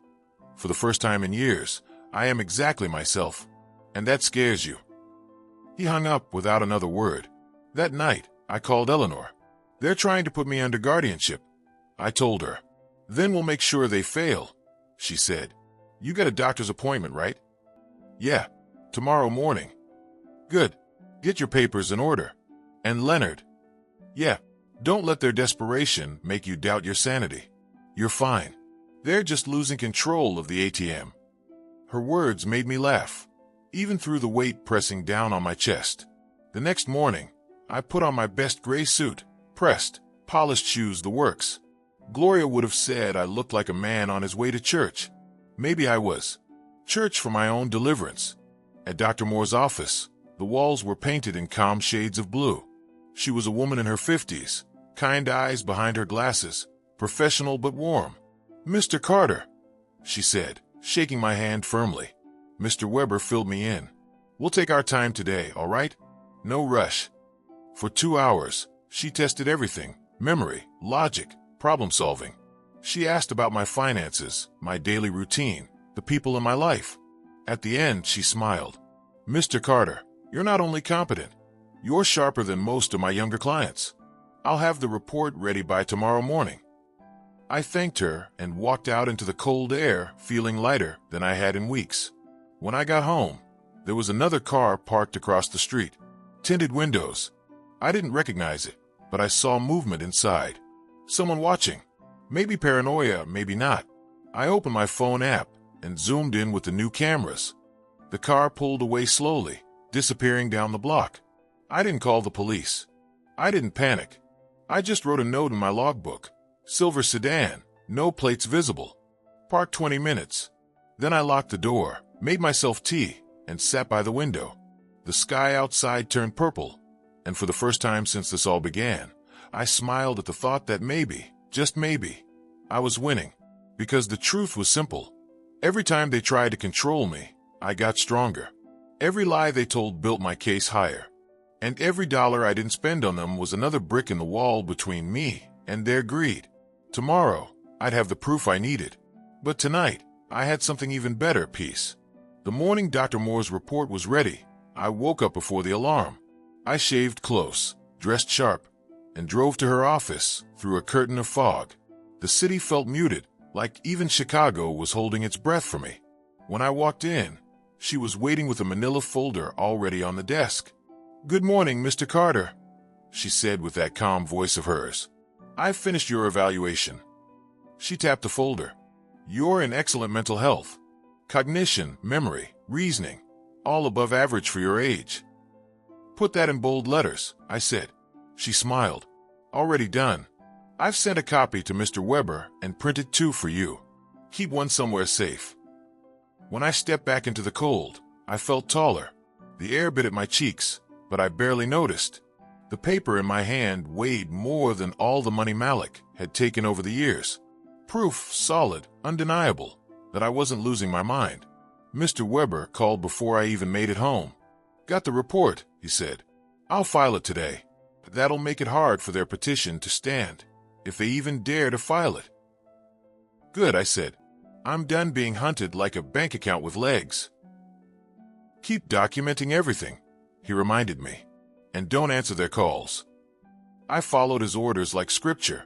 For the first time in years, I am exactly myself. And that scares you. He hung up without another word. That night, I called Eleanor. They're trying to put me under guardianship, I told her. Then we'll make sure they fail, she said. You got a doctor's appointment, right? Yeah, tomorrow morning. Good. Get your papers in order. And Leonard. Yeah, don't let their desperation make you doubt your sanity. You're fine. They're just losing control of the ATM. Her words made me laugh, even through the weight pressing down on my chest. The next morning, I put on my best gray suit, pressed, polished shoes, the works. Gloria would have said I looked like a man on his way to church. Maybe I was. Church for my own deliverance. At Dr. Moore's office, the walls were painted in calm shades of blue. She was a woman in her 50s, kind eyes behind her glasses, professional but warm. Mr. Carter, she said, shaking my hand firmly. Mr. Weber filled me in. We'll take our time today, all right? No rush. For 2 hours, she tested everything, memory, logic, problem solving. She asked about my finances, my daily routine, the people in my life. At the end, she smiled. Mr. Carter, you're not only competent, you're sharper than most of my younger clients. I'll have the report ready by tomorrow morning. I thanked her and walked out into the cold air, feeling lighter than I had in weeks. When I got home, there was another car parked across the street. Tinted windows. I didn't recognize it, but I saw movement inside. Someone watching. Maybe paranoia, maybe not. I opened my phone app and zoomed in with the new cameras. The car pulled away slowly, disappearing down the block. I didn't call the police. I didn't panic. I just wrote a note in my logbook. Silver sedan, no plates visible. Parked 20 minutes. Then I locked the door, made myself tea, and sat by the window. The sky outside turned purple, and for the first time since this all began, I smiled at the thought that maybe, just maybe, I was winning. Because the truth was simple. Every time they tried to control me, I got stronger. Every lie they told built my case higher. And every dollar I didn't spend on them was another brick in the wall between me and their greed. Tomorrow, I'd have the proof I needed. But tonight, I had something even better, peace. The morning Dr. Moore's report was ready. I woke up before the alarm. I shaved close, dressed sharp, and drove to her office through a curtain of fog. The city felt muted, like even Chicago was holding its breath for me. When I walked in, she was waiting with a manila folder already on the desk. Good morning, Mr. Carter, she said with that calm voice of hers. I've finished your evaluation. She tapped the folder. You're in excellent mental health. Cognition, memory, reasoning, all above average for your age. Put that in bold letters, I said. She smiled. Already done. I've sent a copy to Mr. Weber and printed 2 for you. Keep one somewhere safe. When I stepped back into the cold, I felt taller. The air bit at my cheeks, but I barely noticed. The paper in my hand weighed more than all the money Malik had taken over the years. Proof, solid, undeniable, that I wasn't losing my mind. Mr. Weber called before I even made it home. Got the report, he said. I'll file it today. That'll make it hard for their petition to stand, if they even dare to file it. Good, I said. I'm done being hunted like a bank account with legs. Keep documenting everything, he reminded me, and don't answer their calls. I followed his orders like scripture.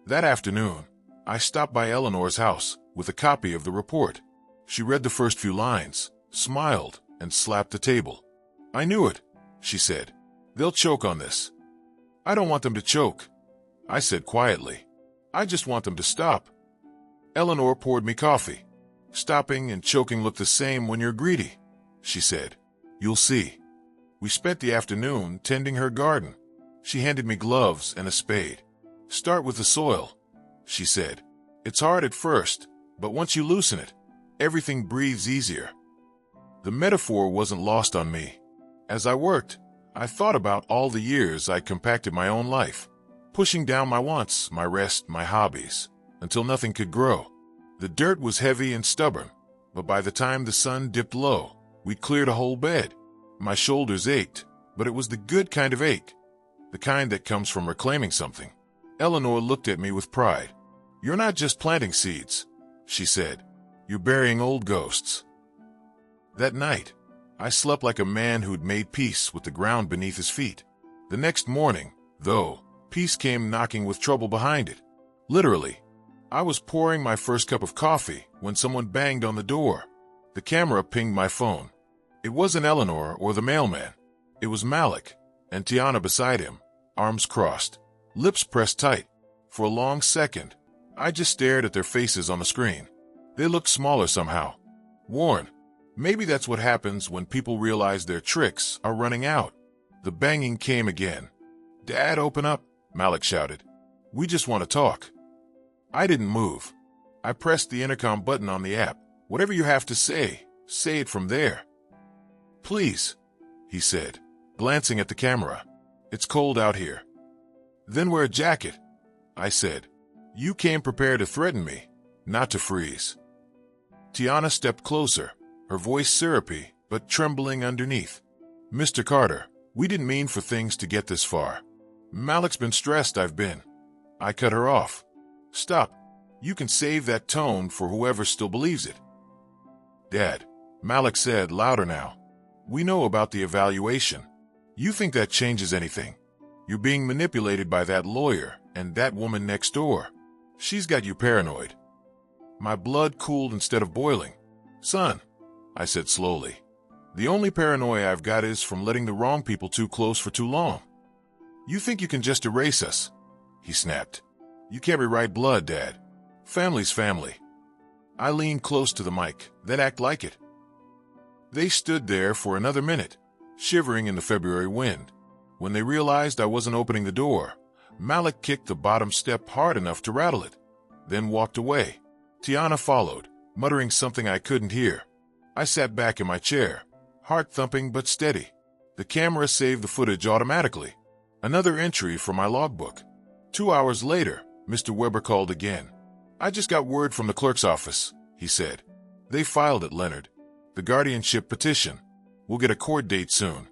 That afternoon, I stopped by Eleanor's house with a copy of the report. She read the first few lines, smiled, and slapped the table. I knew it, she said. They'll choke on this. I don't want them to choke, I said quietly. I just want them to stop. Eleanor poured me coffee. Stopping and choking look the same when you're greedy, she said. You'll see. We spent the afternoon tending her garden. She handed me gloves and a spade. Start with the soil, she said. It's hard at first, but once you loosen it, everything breathes easier. The metaphor wasn't lost on me. As I worked, I thought about all the years I'd compacted my own life, pushing down my wants, my rest, my hobbies, until nothing could grow. The dirt was heavy and stubborn, but by the time the sun dipped low, we'd cleared a whole bed. My shoulders ached, but it was the good kind of ache, the kind that comes from reclaiming something. Eleanor looked at me with pride. "You're not just planting seeds," she said. "You're burying old ghosts." That night, I slept like a man who'd made peace with the ground beneath his feet. The next morning, though, peace came knocking with trouble behind it. Literally, I was pouring my first cup of coffee when someone banged on the door. The camera pinged my phone. It wasn't Eleanor or the mailman. It was Malik, and Tiana beside him, arms crossed, lips pressed tight. For a long second, I just stared at their faces on the screen. They looked smaller somehow. Worn. Maybe that's what happens when people realize their tricks are running out. The banging came again. "Dad, open up," Malik shouted. "We just want to talk." I didn't move. I pressed the intercom button on the app. "Whatever you have to say it from there." "Please," he said, glancing at the camera. "It's cold out here." "Then wear a jacket," I said. "You came prepared to threaten me, not to freeze." Tiana stepped closer, her voice syrupy, but trembling underneath. "Mr. Carter, we didn't mean for things to get this far. Malik's been stressed, I've been." I cut her off. "Stop. You can save that tone for whoever still believes it." "Dad," Malik said louder now, "we know about the evaluation. You think that changes anything? You're being manipulated by that lawyer and that woman next door. She's got you paranoid." My blood cooled instead of boiling. "Son," I said slowly, "the only paranoia I've got is from letting the wrong people too close for too long." "You think you can just erase us?" he snapped. "You carry right blood, Dad. Family's family." I leaned close to the mic, "Then act like it." They stood there for another minute, shivering in the February wind. When they realized I wasn't opening the door, Malik kicked the bottom step hard enough to rattle it, then walked away. Tiana followed, muttering something I couldn't hear. I sat back in my chair, heart thumping but steady. The camera saved the footage automatically. Another entry from my logbook. 2 hours later, Mr. Weber called again. "I just got word from the clerk's office," he said. "They filed it, Leonard. The guardianship petition. We'll get a court date soon."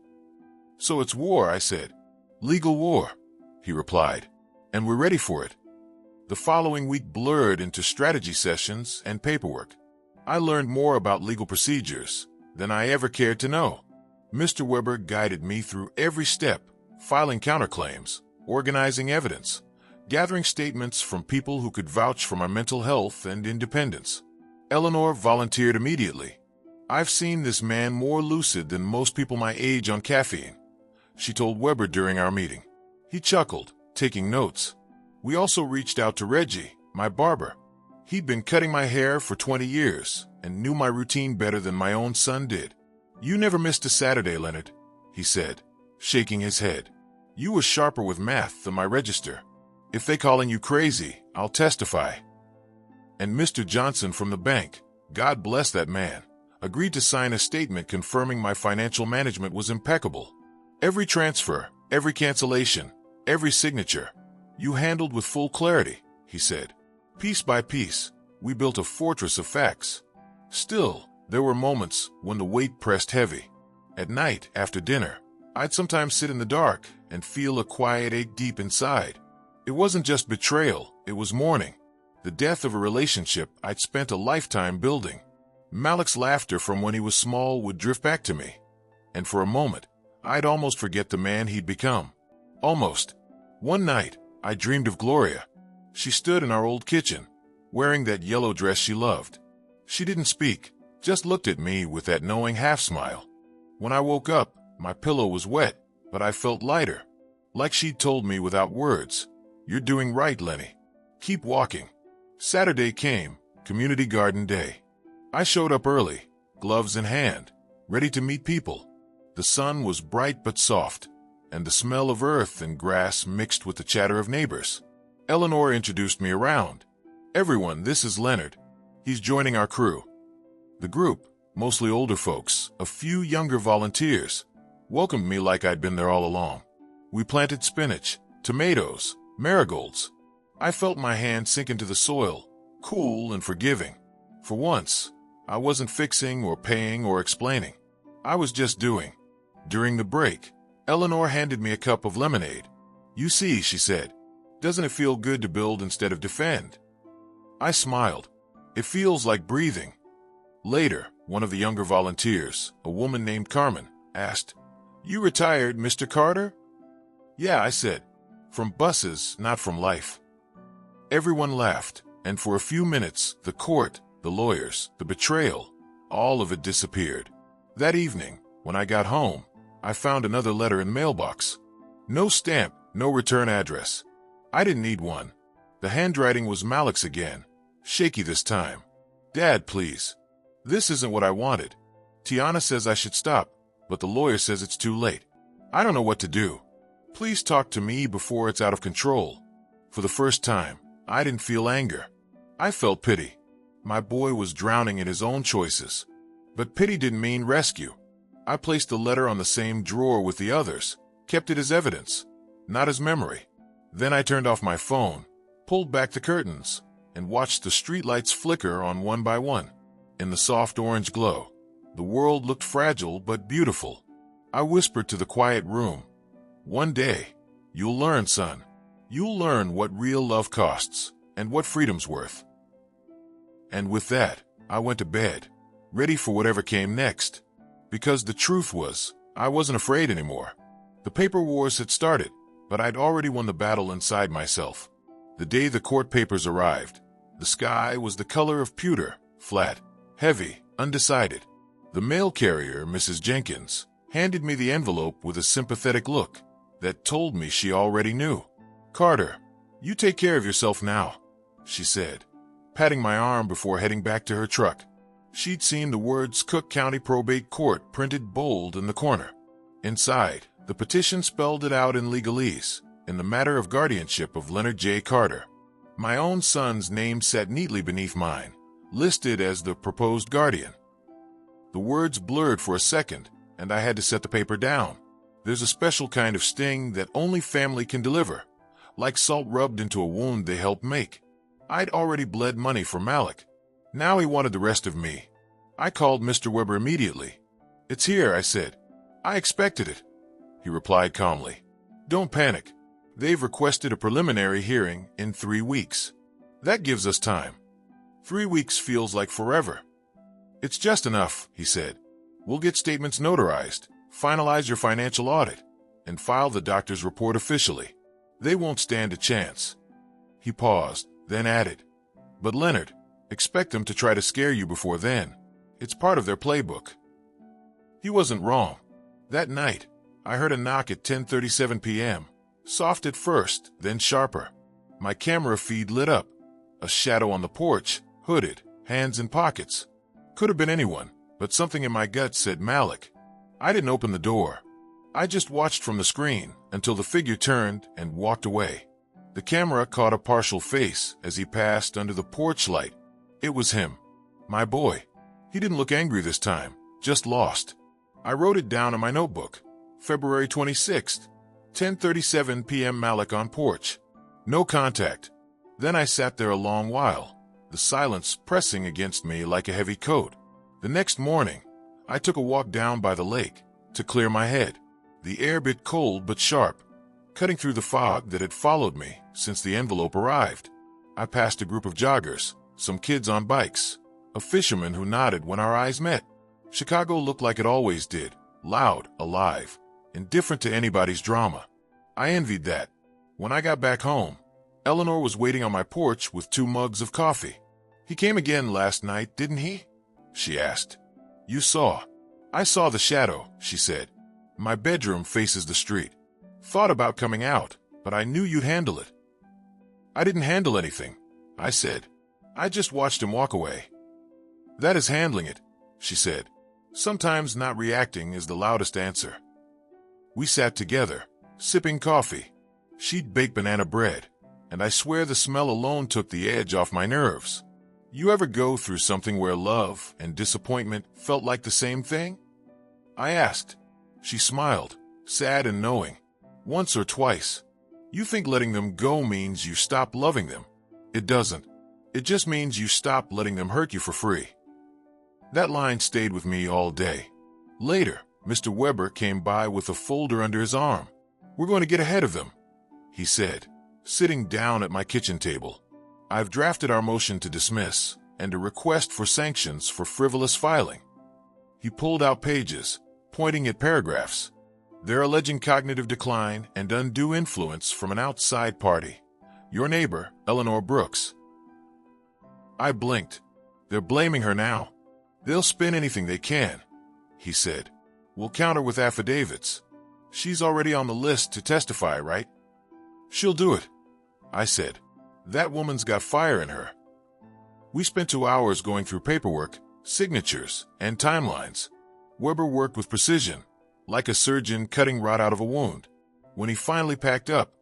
"So it's war," I said. "Legal war," he replied. "And we're ready for it." The following week blurred into strategy sessions and paperwork. I learned more about legal procedures than I ever cared to know. Mr. Weber guided me through every step, filing counterclaims, organizing evidence, gathering statements from people who could vouch for my mental health and independence. Eleanor volunteered immediately. "I've seen this man more lucid than most people my age on caffeine," she told Weber during our meeting. He chuckled, taking notes. We also reached out to Reggie, my barber. He'd been cutting my hair for 20 years and knew my routine better than my own son did. "You never missed a Saturday, Leonard," he said, shaking his head. "You were sharper with math than my register. If they calling you crazy, I'll testify." And Mr. Johnson from the bank, God bless that man, agreed to sign a statement confirming my financial management was impeccable. "Every transfer, every cancellation, every signature, you handled with full clarity," he said. Piece by piece, we built a fortress of facts. Still, there were moments when the weight pressed heavy. At night, after dinner, I'd sometimes sit in the dark and feel a quiet ache deep inside. It wasn't just betrayal, it was mourning. The death of a relationship I'd spent a lifetime building. Malik's laughter from when he was small would drift back to me. And for a moment, I'd almost forget the man he'd become. Almost. One night, I dreamed of Gloria. She stood in our old kitchen, wearing that yellow dress she loved. She didn't speak, just looked at me with that knowing half-smile. When I woke up, my pillow was wet, but I felt lighter. Like she'd told me without words, "You're doing right, Lenny. Keep walking." Saturday came, community garden day. I showed up early, gloves in hand, ready to meet people. The sun was bright but soft, and the smell of earth and grass mixed with the chatter of neighbors. Eleanor introduced me around. "Everyone, this is Leonard. He's joining our crew." The group, mostly older folks, a few younger volunteers, welcomed me like I'd been there all along. We planted spinach, tomatoes, marigolds. I felt my hand sink into the soil, cool and forgiving. For once, I wasn't fixing or paying or explaining. I was just doing. During the break, Eleanor handed me a cup of lemonade. "You see," she said, "doesn't it feel good to build instead of defend?" I smiled. It feels like breathing. Later, one of the younger volunteers, a woman named Carmen, asked, "You retired, Mr. Carter?" "Yeah," I said. "From buses, not from life." Everyone laughed, and for a few minutes, the court, the lawyers, the betrayal, all of it disappeared. That evening, when I got home, I found another letter in the mailbox. No stamp, no return address. I didn't need one. The handwriting was Malik's again, shaky this time. "Dad, please. This isn't what I wanted. Tiana says I should stop, but the lawyer says it's too late. I don't know what to do. Please talk to me before it's out of control." For the first time, I didn't feel anger. I felt pity. My boy was drowning in his own choices. But pity didn't mean rescue. I placed the letter on the same drawer with the others, kept it as evidence, not as memory. Then I turned off my phone, pulled back the curtains, and watched the streetlights flicker on one by one. In the soft orange glow, the world looked fragile but beautiful. I whispered to the quiet room, "One day, you'll learn, son. You'll learn what real love costs and what freedom's worth." And with that, I went to bed, ready for whatever came next. Because the truth was, I wasn't afraid anymore. The paper wars had started, but I'd already won the battle inside myself. The day the court papers arrived, the sky was the color of pewter, flat, heavy, undecided. The mail carrier, Mrs. Jenkins, handed me the envelope with a sympathetic look that told me she already knew. "Carter, you take care of yourself now," she said, patting my arm before heading back to her truck. She'd seen the words Cook County Probate Court printed bold in the corner. Inside, the petition spelled it out in legalese, in the matter of guardianship of Leonard J. Carter. My own son's name sat neatly beneath mine, listed as the proposed guardian. The words blurred for a second, and I had to set the paper down. There's a special kind of sting that only family can deliver, like salt rubbed into a wound they helped make. I'd already bled money for Malik. Now he wanted the rest of me. I called Mr. Weber immediately. "It's here," I said. "I expected it," he replied calmly. "Don't panic. They've requested a preliminary hearing in 3 weeks. That gives us time. 3 weeks feels like forever." "It's just enough," he said. "We'll get statements notarized, finalize your financial audit, and file the doctor's report officially. They won't stand a chance." He paused, then added, "But Leonard, expect them to try to scare you before then. It's part of their playbook." He wasn't wrong. That night, I heard a knock at 10:37 p.m., soft at first, then sharper. My camera feed lit up. A shadow on the porch, hooded, hands in pockets. Could have been anyone, but something in my gut said Malik. I didn't open the door. I just watched from the screen until the figure turned and walked away. The camera caught a partial face as he passed under the porch light. It was him. My boy. He didn't look angry this time, just lost. I wrote it down in my notebook. February 26th, 10:37 p.m. Malik on porch. No contact. Then I sat there a long while, the silence pressing against me like a heavy coat. The next morning, I took a walk down by the lake to clear my head. The air bit cold but sharp, cutting through the fog that had followed me since the envelope arrived. I passed a group of joggers, some kids on bikes, a fisherman who nodded when our eyes met. Chicago looked like it always did, loud, alive, indifferent to anybody's drama. I envied that. When I got back home, Eleanor was waiting on my porch with 2 mugs of coffee. "He came again last night, didn't he?" she asked. "You saw." "I saw the shadow," she said. "My bedroom faces the street. Thought about coming out, but I knew you'd handle it." "I didn't handle anything," I said. "I just watched him walk away." "That is handling it," she said. "Sometimes not reacting is the loudest answer." We sat together, sipping coffee. She'd baked banana bread, and I swear the smell alone took the edge off my nerves. You ever go through something where love and disappointment felt like the same thing? I asked. She smiled, sad and knowing. Once or twice. You think letting them go means you stop loving them. It doesn't. It just means you stop letting them hurt you for free. That line stayed with me all day. Later, Mr. Weber came by with a folder under his arm. We're going to get ahead of them, he said, sitting down at my kitchen table. I've drafted our motion to dismiss and a request for sanctions for frivolous filing. He pulled out pages, pointing at paragraphs. They're alleging cognitive decline and undue influence from an outside party. Your neighbor, Eleanor Brooks. I blinked. They're blaming her now. They'll spin anything they can, he said. We'll counter with affidavits. She's already on the list to testify, right? She'll do it, I said. That woman's got fire in her. We spent 2 hours going through paperwork, signatures, and timelines. Weber worked with precision, like a surgeon cutting rot out of a wound. When he finally packed up,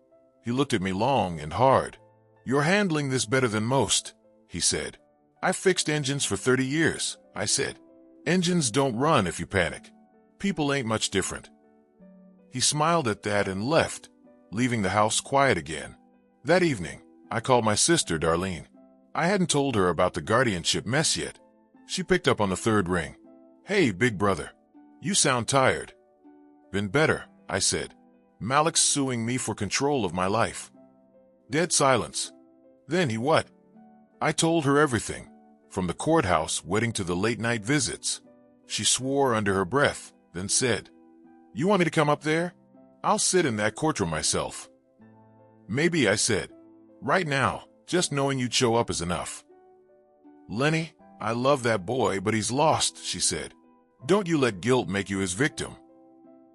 he looked at me long and hard. You're handling this better than most, he said. I've fixed engines for 30 years, I said. Engines don't run if you panic. People ain't much different. He smiled at that and left, leaving the house quiet again. That evening, I called my sister, Darlene. I hadn't told her about the guardianship mess yet. She picked up on the third ring. Hey, big brother. You sound tired. Been better, I said. Malik's suing me for control of my life. Dead silence. Then he what? I told her everything, from the courthouse wedding to the late-night visits. She swore under her breath, then said, You want me to come up there? I'll sit in that courtroom myself. Maybe, I said. Right now, just knowing you'd show up is enough. Lenny, I love that boy, but he's lost, she said. Don't you let guilt make you his victim.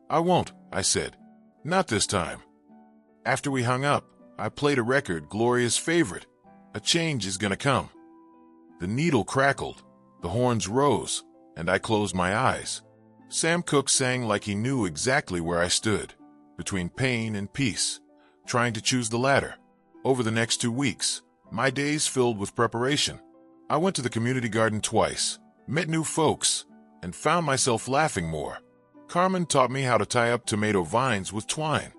I won't, I said. Not this time. After we hung up, I played a record, Gloria's favorite. A change is gonna come. The needle crackled, the horns rose, and I closed my eyes. Sam Cooke sang like he knew exactly where I stood, between pain and peace, trying to choose the latter. Over the next 2 weeks, my days filled with preparation. I went to the community garden twice, met new folks, and found myself laughing more. Carmen taught me how to tie up tomato vines with twine.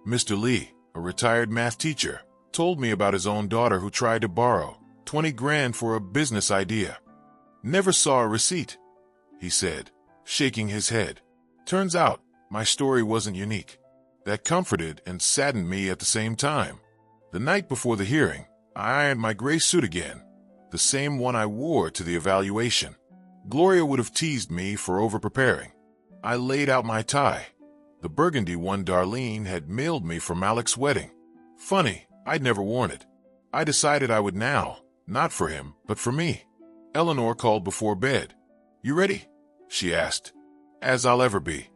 Mr. Lee, a retired math teacher, told me about his own daughter who tried to borrow 20 grand for a business idea. Never saw a receipt, he said, shaking his head. Turns out, my story wasn't unique. That comforted and saddened me at the same time. The night before the hearing, I ironed my gray suit again, the same one I wore to the evaluation. Gloria would have teased me for over-preparing. I laid out my tie, the burgundy one Darlene had mailed me for Malik's wedding. Funny, I'd never worn it. I decided I would now, not for him, but for me. Eleanor called before bed. You ready? She asked. As I'll ever be.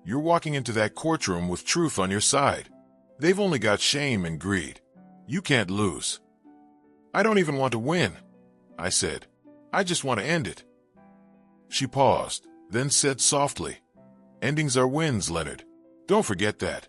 You're walking into that courtroom with truth on your side. They've only got shame and greed. You can't lose. I don't even want to win, I said. I just want to end it. She paused, then said softly, Endings are wins, Leonard. Don't forget that.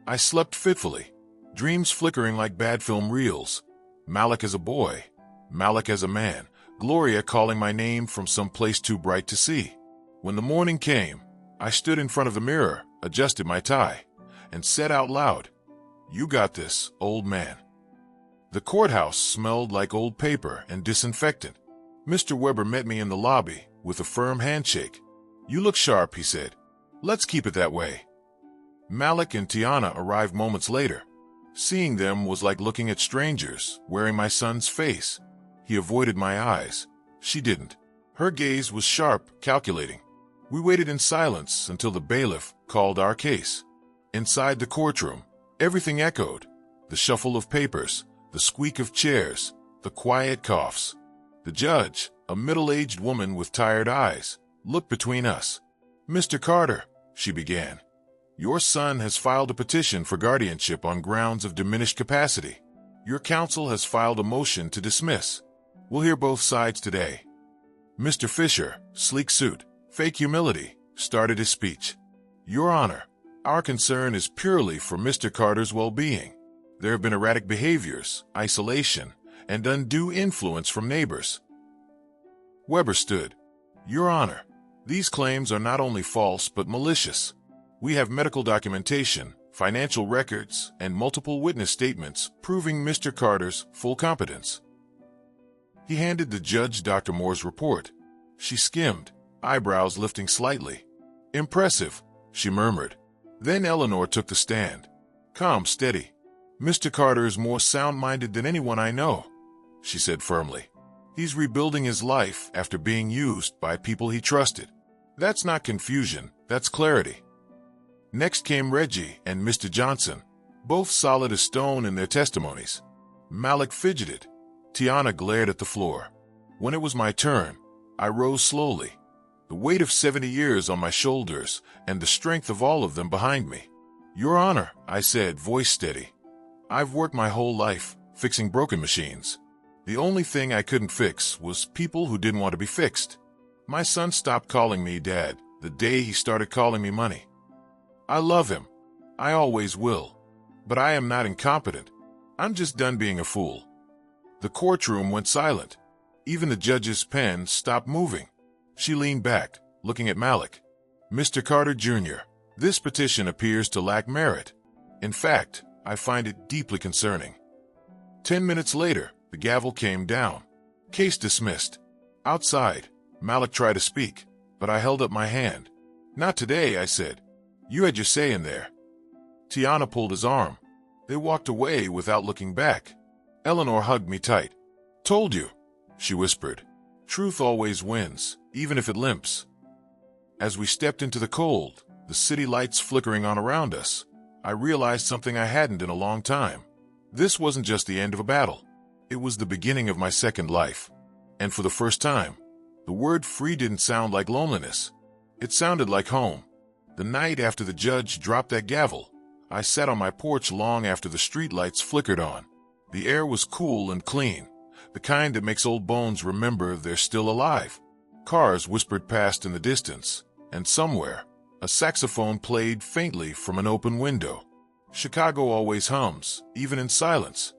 I slept fitfully, dreams flickering like bad film reels. Malik as a boy, Malik as a man, Gloria calling my name from some place too bright to see. When the morning came, I stood in front of the mirror, adjusted my tie, and said out loud, You got this, old man. The courthouse smelled like old paper and disinfectant. Mr. Weber met me in the lobby with a firm handshake. You look sharp, he said. Let's keep it that way. Malik and Tiana arrived moments later. Seeing them was like looking at strangers, wearing my son's face. He avoided my eyes. She didn't. Her gaze was sharp, calculating. We waited in silence until the bailiff called our case. Inside the courtroom, everything echoed. The shuffle of papers, the squeak of chairs, the quiet coughs. The judge, a middle-aged woman with tired eyes, looked between us. Mr. Carter, she began, your son has filed a petition for guardianship on grounds of diminished capacity. Your counsel has filed a motion to dismiss. We'll hear both sides today. Mr. Fisher, sleek suit, fake humility, started his speech. Your Honor, our concern is purely for Mr. Carter's well-being. There have been erratic behaviors, isolation, and undue influence from neighbors. Weber stood. Your Honor, these claims are not only false but malicious. We have medical documentation, financial records, and multiple witness statements proving Mr. Carter's full competence. He handed the judge Dr. Moore's report. She skimmed, eyebrows lifting slightly. Impressive, she murmured. Then Eleanor took the stand. Calm, steady. Mr. Carter is more sound-minded than anyone I know, she said firmly. He's rebuilding his life after being used by people he trusted. That's not confusion, that's clarity. Next came Reggie and Mr. Johnson, both solid as stone in their testimonies. Malik fidgeted. Tiana glared at the floor. When it was my turn, I rose slowly, the weight of 70 years on my shoulders and the strength of all of them behind me. Your Honor, I said, voice steady. I've worked my whole life fixing broken machines. The only thing I couldn't fix was people who didn't want to be fixed. My son stopped calling me Dad the day he started calling me money. I love him. I always will. But I am not incompetent. I'm just done being a fool. The courtroom went silent. Even the judge's pen stopped moving. She leaned back, looking at Malik. Mr. Carter, Jr., this petition appears to lack merit. In fact, I find it deeply concerning. 10 minutes later, the gavel came down. Case dismissed. Outside, Malik tried to speak, but I held up my hand. Not today, I said. You had your say in there. Tiana pulled his arm. They walked away without looking back. Eleanor hugged me tight. Told you, she whispered. Truth always wins, even if it limps. As we stepped into the cold, the city lights flickering on around us, I realized something I hadn't in a long time. This wasn't just the end of a battle. It was the beginning of my second life. And for the first time, the word free didn't sound like loneliness. It sounded like home. The night after the judge dropped that gavel, I sat on my porch long after the streetlights flickered on. The air was cool and clean, the kind that makes old bones remember they're still alive. Cars whispered past in the distance, and somewhere, a saxophone played faintly from an open window. Chicago always hums, even in silence.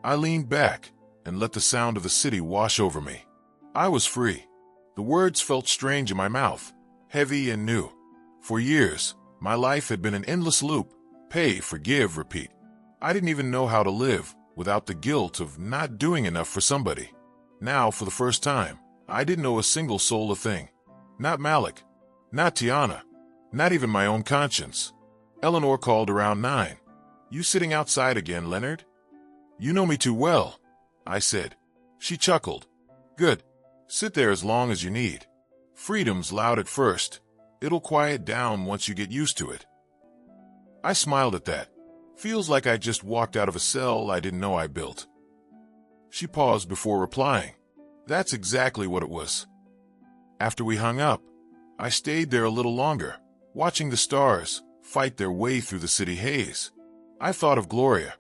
I leaned back and let the sound of the city wash over me. I was free. The words felt strange in my mouth, heavy and new. For years, my life had been an endless loop, pay, forgive, repeat. I didn't even know how to live without the guilt of not doing enough for somebody. Now, for the first time, I didn't owe a single soul a thing. Not Malik, not Tiana, not even my own conscience. Eleanor called around 9. You sitting outside again, Leonard? You know me too well, I said. She chuckled. Good. Sit there as long as you need. Freedom's loud at first. It'll quiet down once you get used to it. I smiled at that. Feels like I just walked out of a cell I didn't know I built. She paused before replying. That's exactly what it was. After we hung up, I stayed there a little longer, watching the stars fight their way through the city haze. I thought of Gloria,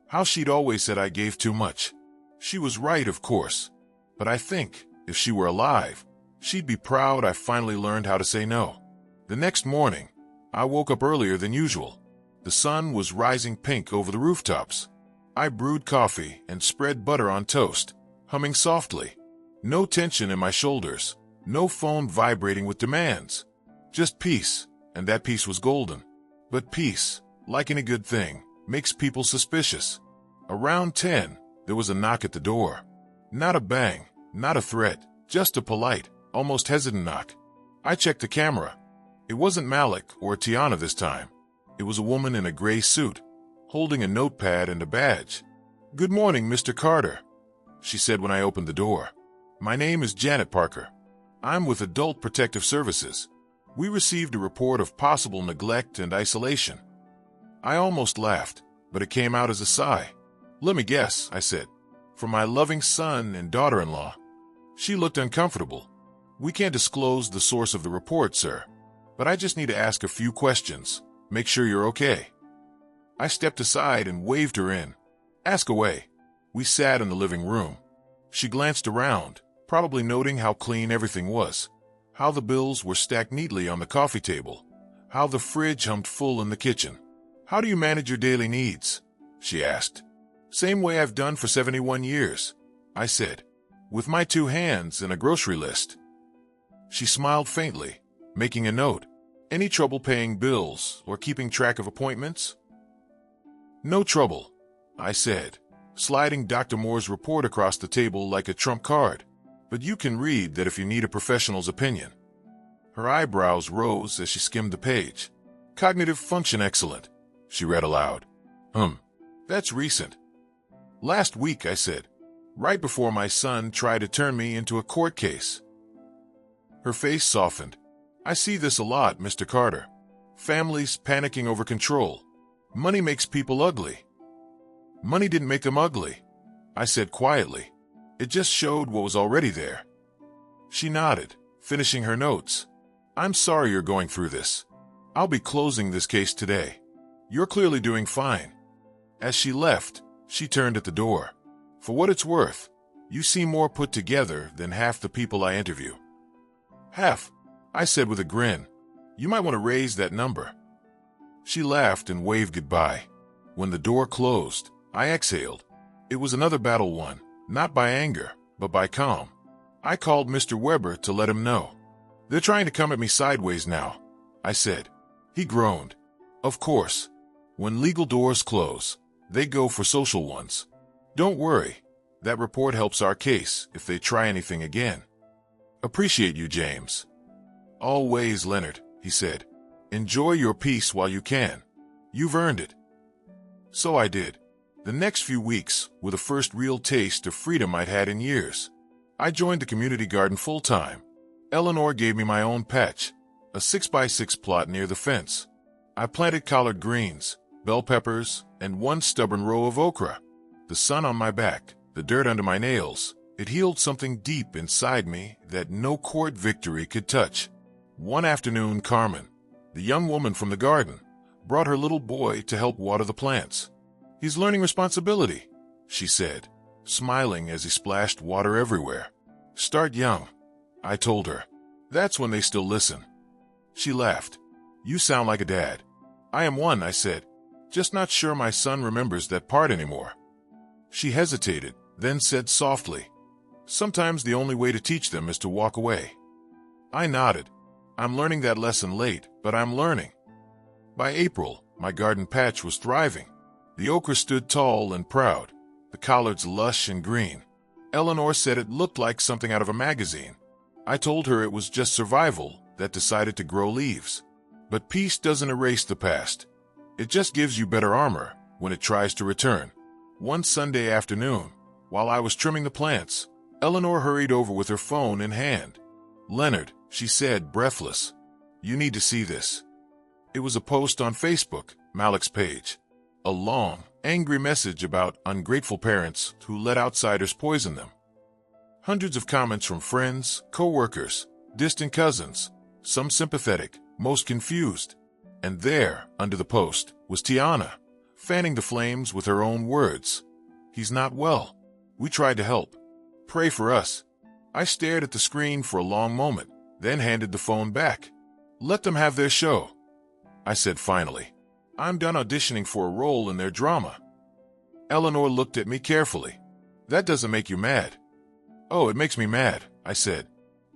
how she'd always said I gave too much. She was right, of course, but I think if she were alive, she'd be proud I finally learned how to say no. The next morning, I woke up earlier than usual. The sun was rising pink over the rooftops. I brewed coffee and spread butter on toast, humming softly. No tension in my shoulders, no phone vibrating with demands. Just peace, and that peace was golden. But peace, like any good thing, makes people suspicious. Around 10, there was a knock at the door. Not a bang, not a threat, just a polite, almost hesitant knock. I checked the camera. It wasn't Malik or Tiana this time. It was a woman in a gray suit, holding a notepad and a badge. Good morning, Mr. Carter, she said when I opened the door. My name is Janet Parker. I'm with Adult Protective Services. We received a report of possible neglect and isolation. I almost laughed, but it came out as a sigh. Let me guess, I said. For my loving son and daughter-in-law. She looked uncomfortable. We can't disclose the source of the report, sir, but I just need to ask a few questions. Make sure you're okay. I stepped aside and waved her in. Ask away. We sat in the living room. She glanced around, probably noting how clean everything was, how the bills were stacked neatly on the coffee table, how the fridge hummed full in the kitchen. How do you manage your daily needs? She asked. Same way I've done for 71 years. I said, with my 2 hands and a grocery list. She smiled faintly, making a note. Any trouble paying bills or keeping track of appointments? No trouble, I said, sliding Dr. Moore's report across the table like a trump card. But you can read that if you need a professional's opinion. Her eyebrows rose as she skimmed the page. Cognitive function excellent, she read aloud. That's recent. Last week, I said, right before my son tried to turn me into a court case. Her face softened. I see this a lot, Mr. Carter. Families panicking over control. Money makes people ugly. Money didn't make them ugly, I said quietly. It just showed what was already there. She nodded, finishing her notes. I'm sorry you're going through this. I'll be closing this case today. You're clearly doing fine. As she left, she turned at the door. For what it's worth, you seem more put together than half the people I interview. Half, I said with a grin. You might want to raise that number. She laughed and waved goodbye. When the door closed, I exhaled. It was another battle won, not by anger, but by calm. I called Mr. Weber to let him know. They're trying to come at me sideways now, I said. He groaned. Of course. When legal doors close, they go for social ones. Don't worry. That report helps our case if they try anything again. Appreciate you, James. Always, Leonard, he said. Enjoy your peace while you can. You've earned it. So I did. The next few weeks were the first real taste of freedom I'd had in years. I joined the community garden full-time. Eleanor gave me my own patch, a 6x6 plot near the fence. I planted collard greens, bell peppers, and 1 stubborn row of okra. The sun on my back, the dirt under my nails, it healed something deep inside me that no court victory could touch. One afternoon, Carmen, the young woman from the garden, brought her little boy to help water the plants. He's learning responsibility, she said, smiling as he splashed water everywhere. Start young, I told her. That's when they still listen. She laughed. You sound like a dad. I am one, I said. Just not sure my son remembers that part anymore. She hesitated, then said softly, sometimes the only way to teach them is to walk away. I nodded. I'm learning that lesson late, but I'm learning. By April, my garden patch was thriving. The okra stood tall and proud, the collards lush and green. Eleanor said it looked like something out of a magazine. I told her it was just survival that decided to grow leaves. But peace doesn't erase the past. It just gives you better armor when it tries to return. One Sunday afternoon, while I was trimming the plants, Eleanor hurried over with her phone in hand. Leonard, she said, breathless. You need to see this. It was a post on Facebook, Malik's page. A long, angry message about ungrateful parents who let outsiders poison them. Hundreds of comments from friends, co-workers, distant cousins, some sympathetic, most confused. And there, under the post, was Tiana, fanning the flames with her own words. He's not well. We tried to help. Pray for us. I stared at the screen for a long moment, then handed the phone back. Let them have their show, I said finally. I'm done auditioning for a role in their drama. Eleanor looked at me carefully. That doesn't make you mad. Oh, it makes me mad, I said.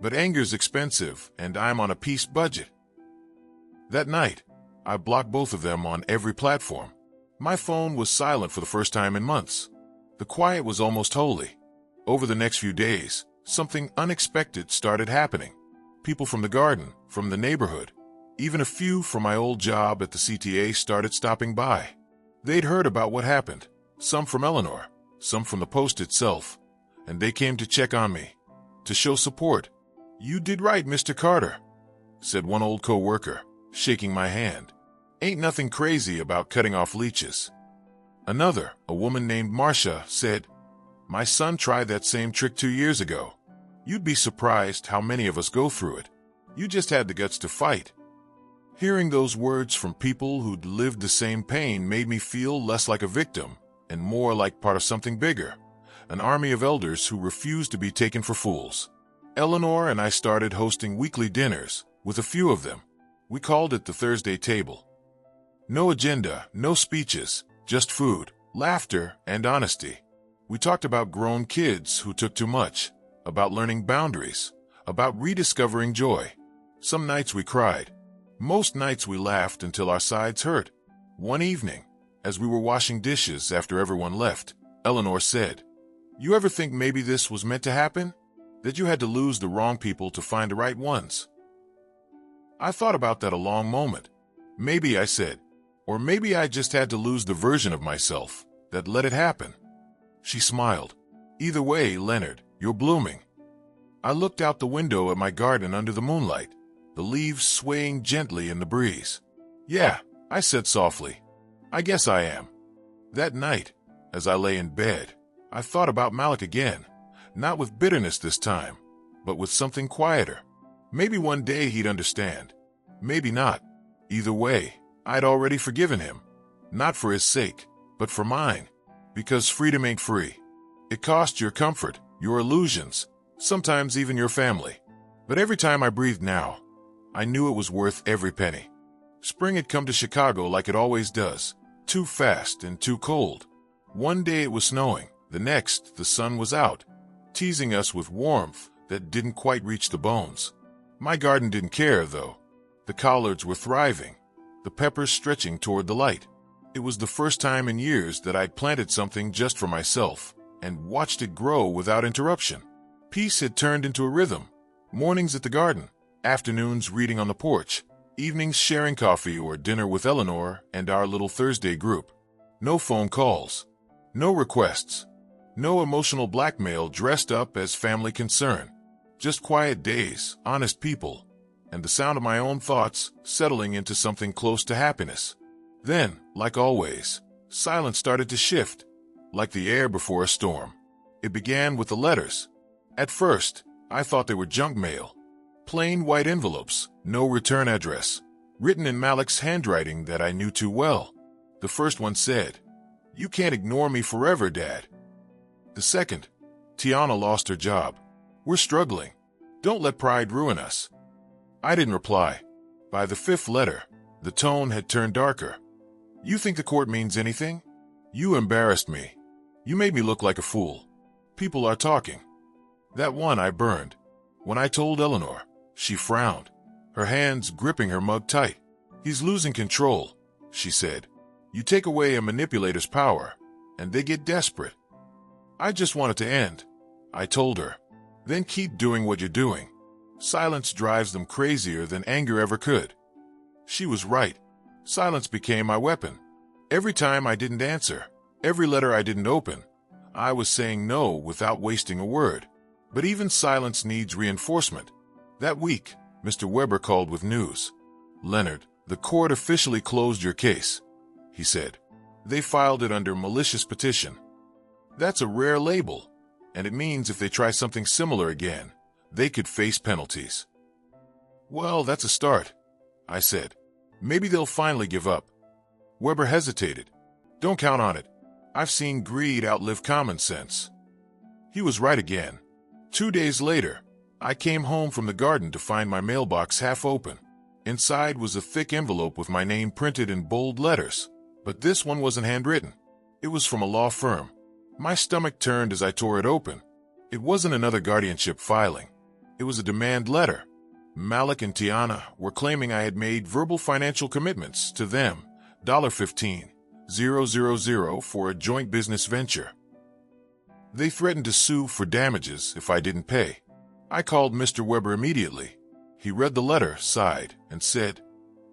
But anger's expensive, and I'm on a peace budget. That night, I blocked both of them on every platform. My phone was silent for the first time in months. The quiet was almost holy. Over the next few days, something unexpected started happening. People from the garden, from the neighborhood, even a few from my old job at the CTA started stopping by. They'd heard about what happened, some from Eleanor, some from the post itself, and they came to check on me, to show support. You did right, Mr. Carter, said one old co-worker, shaking my hand. Ain't nothing crazy about cutting off leeches. Another, a woman named Marcia, said, my son tried that same trick 2 years ago. You'd be surprised how many of us go through it. You just had the guts to fight. Hearing those words from people who'd lived the same pain made me feel less like a victim and more like part of something bigger, an army of elders who refused to be taken for fools. Eleanor and I started hosting weekly dinners with a few of them. We called it the Thursday table. No agenda, no speeches, just food, laughter, and honesty. We talked about grown kids who took too much, about learning boundaries, about rediscovering joy. Some nights we cried. Most nights we laughed until our sides hurt. One evening, as we were washing dishes after everyone left, Eleanor said, "You ever think maybe this was meant to happen? That you had to lose the wrong people to find the right ones?" I thought about that a long moment. Maybe, I said, or maybe I just had to lose the version of myself that let it happen. She smiled. "Either way, Leonard, you're blooming." I looked out the window at my garden under the moonlight, the leaves swaying gently in the breeze. "Yeah," I said softly, "I guess I am." That night, as I lay in bed, I thought about Malik again, not with bitterness this time, but with something quieter. Maybe one day he'd understand. Maybe not. Either way, I'd already forgiven him. Not for his sake, but for mine. Because freedom ain't free. It costs your comfort, your illusions, sometimes even your family. But every time I breathed now, I knew it was worth every penny. Spring had come to Chicago like it always does, too fast and too cold. One day it was snowing, the next the sun was out, teasing us with warmth that didn't quite reach the bones. My garden didn't care, though. The collards were thriving, the peppers stretching toward the light. It was the first time in years that I'd planted something just for myself and watched it grow without interruption. Peace had turned into a rhythm. Mornings at the garden, afternoons reading on the porch, evenings sharing coffee or dinner with Eleanor and our little Thursday group. No phone calls, no requests, no emotional blackmail dressed up as family concern. Just quiet days, honest people, and the sound of my own thoughts settling into something close to happiness. Then, like always, silence started to shift, like the air before a storm. It began with the letters. At first, I thought they were junk mail. Plain white envelopes, no return address, written in Malik's handwriting that I knew too well. The first one said, "You can't ignore me forever, Dad." The second, "Tiana lost her job. We're struggling. Don't let pride ruin us." I didn't reply. By the fifth letter, the tone had turned darker. "You think the court means anything? You embarrassed me. You made me look like a fool. People are talking." That one I burned. When I told Eleanor, she frowned, her hands gripping her mug tight. "He's losing control," she said. "You take away a manipulator's power, and they get desperate." "I just want it to end," I told her. "Then keep doing what you're doing. Silence drives them crazier than anger ever could." She was right. Silence became my weapon. Every time I didn't answer, every letter I didn't open, I was saying no without wasting a word. But even silence needs reinforcement. That week, Mr. Weber called with news. "Leonard, the court officially closed your case," he said. "They filed it under malicious petition." That's a rare label, and it means if they try something similar again, they could face penalties. "Well, that's a start," I said. "Maybe they'll finally give up." Weber hesitated. "Don't count on it. I've seen greed outlive common sense." He was right again. 2 days later, I came home from the garden to find my mailbox half open. Inside was a thick envelope with my name printed in bold letters, but this one wasn't handwritten. It was from a law firm. My stomach turned as I tore it open. It wasn't another guardianship filing. It was a demand letter. Malik and Tiana were claiming I had made verbal financial commitments to them, $15,000 for a joint business venture. They threatened to sue for damages if I didn't pay. I called Mr. Weber immediately. He read the letter, sighed, and said,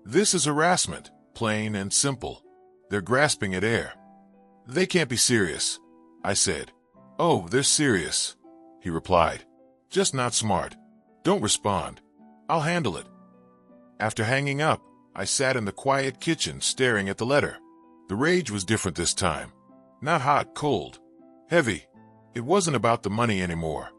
"This is harassment, plain and simple. They're grasping at air." "They can't be serious," I said. "Oh, they're serious," he replied. "Just not smart. Don't respond. I'll handle it." After hanging up, I sat in the quiet kitchen staring at the letter. The rage was different this time. Not hot, cold, heavy. It wasn't about the money anymore.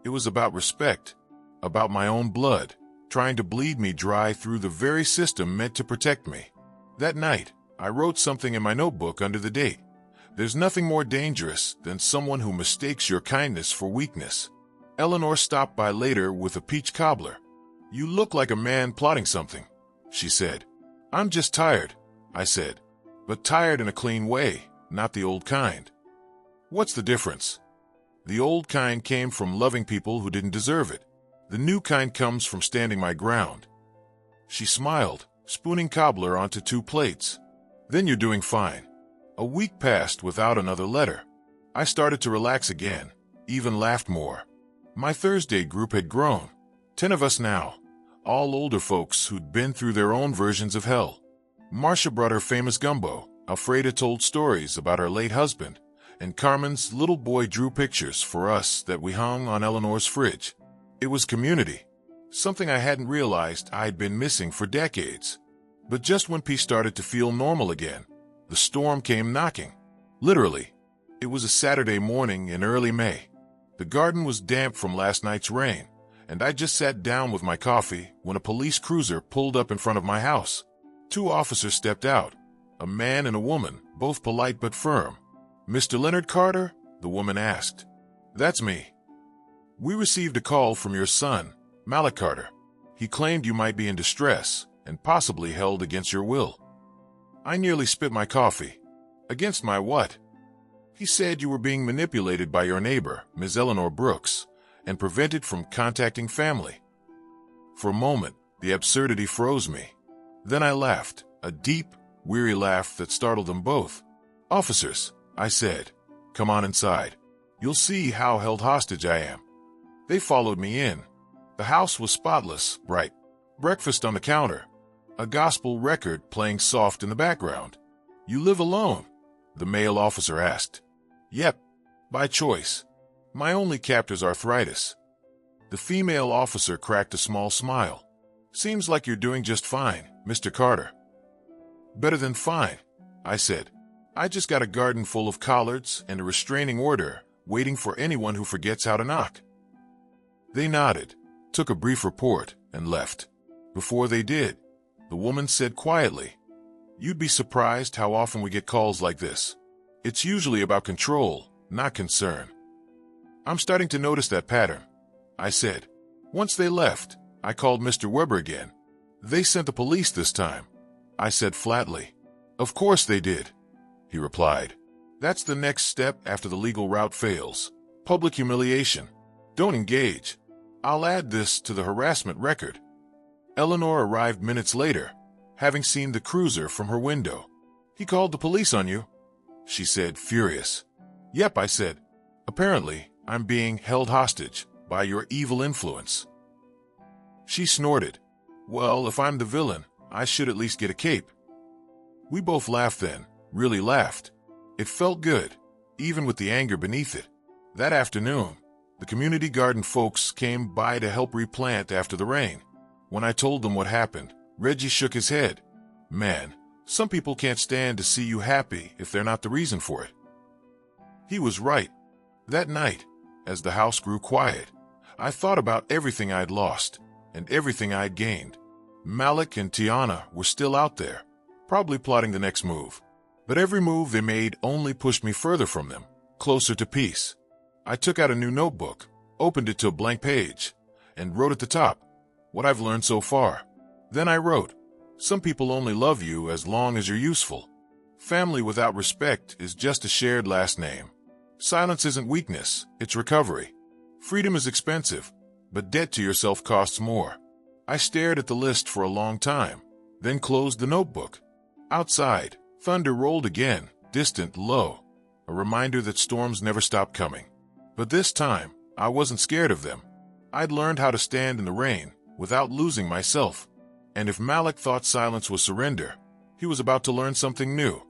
It was about respect, about my own blood, trying to bleed me dry through the very system meant to protect me. That night, I wrote something in my notebook under the date. "There's nothing more dangerous than someone who mistakes your kindness for weakness." Eleanor stopped by later with a peach cobbler. "You look like a man plotting something," she said. "I'm just tired," I said. But tired in a clean way, not the old kind. What's the difference? The old kind came from loving people who didn't deserve it. The new kind comes from standing my ground. She smiled, spooning cobbler onto 2 plates. Then you're doing fine. A week passed without another letter. I started to relax again, even laughed more. My Thursday group had grown. 10 of us now, all older folks who'd been through their own versions of hell. Marcia brought her famous gumbo, Alfreda told stories about her late husband, and Carmen's little boy drew pictures for us that we hung on Eleanor's fridge. It was community, something I hadn't realized I'd been missing for decades. But just when peace started to feel normal again, the storm came knocking. Literally. It was a Saturday morning in early May. The garden was damp from last night's rain, and I just sat down with my coffee when a police cruiser pulled up in front of my house. 2 officers stepped out, a man and a woman, both polite but firm. "Mr. Leonard Carter?" the woman asked. "That's me. We received a call from your son, Malik Carter. He claimed you might be in distress and possibly held against your will." I nearly spit my coffee. Against my what? He said you were being manipulated by your neighbor, Ms. Eleanor Brooks, and prevented from contacting family. For a moment, the absurdity froze me. Then I laughed, a deep, weary laugh that startled them both. "Officers," I said, "come on inside. You'll see how held hostage I am." They followed me in. The house was spotless, bright. Breakfast on the counter. A gospel record playing soft in the background. "You live alone?" the male officer asked. "Yep, by choice. My only captor's arthritis." The female officer cracked a small smile. "Seems like you're doing just fine, Mr. Carter." "Better than fine," I said. "I just got a garden full of collards and a restraining order waiting for anyone who forgets how to knock." They nodded, took a brief report, and left. Before they did, the woman said quietly, "You'd be surprised how often we get calls like this. It's usually about control, not concern." "I'm starting to notice that pattern," I said. Once they left, I called Mr. Weber again. "They sent the police this time," I said flatly. "Of course they did," he replied. "That's the next step after the legal route fails. Public humiliation. Don't engage. I'll add this to the harassment record." Eleanor arrived minutes later, having seen the cruiser from her window. "He called the police on you?" she said, furious. "Yep," I said. "Apparently, I'm being held hostage by your evil influence." She snorted. "Well, if I'm the villain, I should at least get a cape." We both laughed then, really laughed. It felt good, even with the anger beneath it. That afternoon, the community garden folks came by to help replant after the rain. When I told them what happened, Reggie shook his head. "Man, some people can't stand to see you happy if they're not the reason for it." He was right. That night, as the house grew quiet, I thought about everything I'd lost and everything I'd gained. Malik and Tiana were still out there, probably plotting the next move. But every move they made only pushed me further from them, closer to peace. I took out a new notebook, opened it to a blank page, and wrote at the top, "What I've learned so far." Then I wrote, "Some people only love you as long as you're useful. Family without respect is just a shared last name. Silence isn't weakness, it's recovery. Freedom is expensive, but debt to yourself costs more." I stared at the list for a long time, then closed the notebook. Outside, thunder rolled again, distant, low, a reminder that storms never stop coming. But this time, I wasn't scared of them. I'd learned how to stand in the rain without losing myself. And if Malik thought silence was surrender, he was about to learn something new.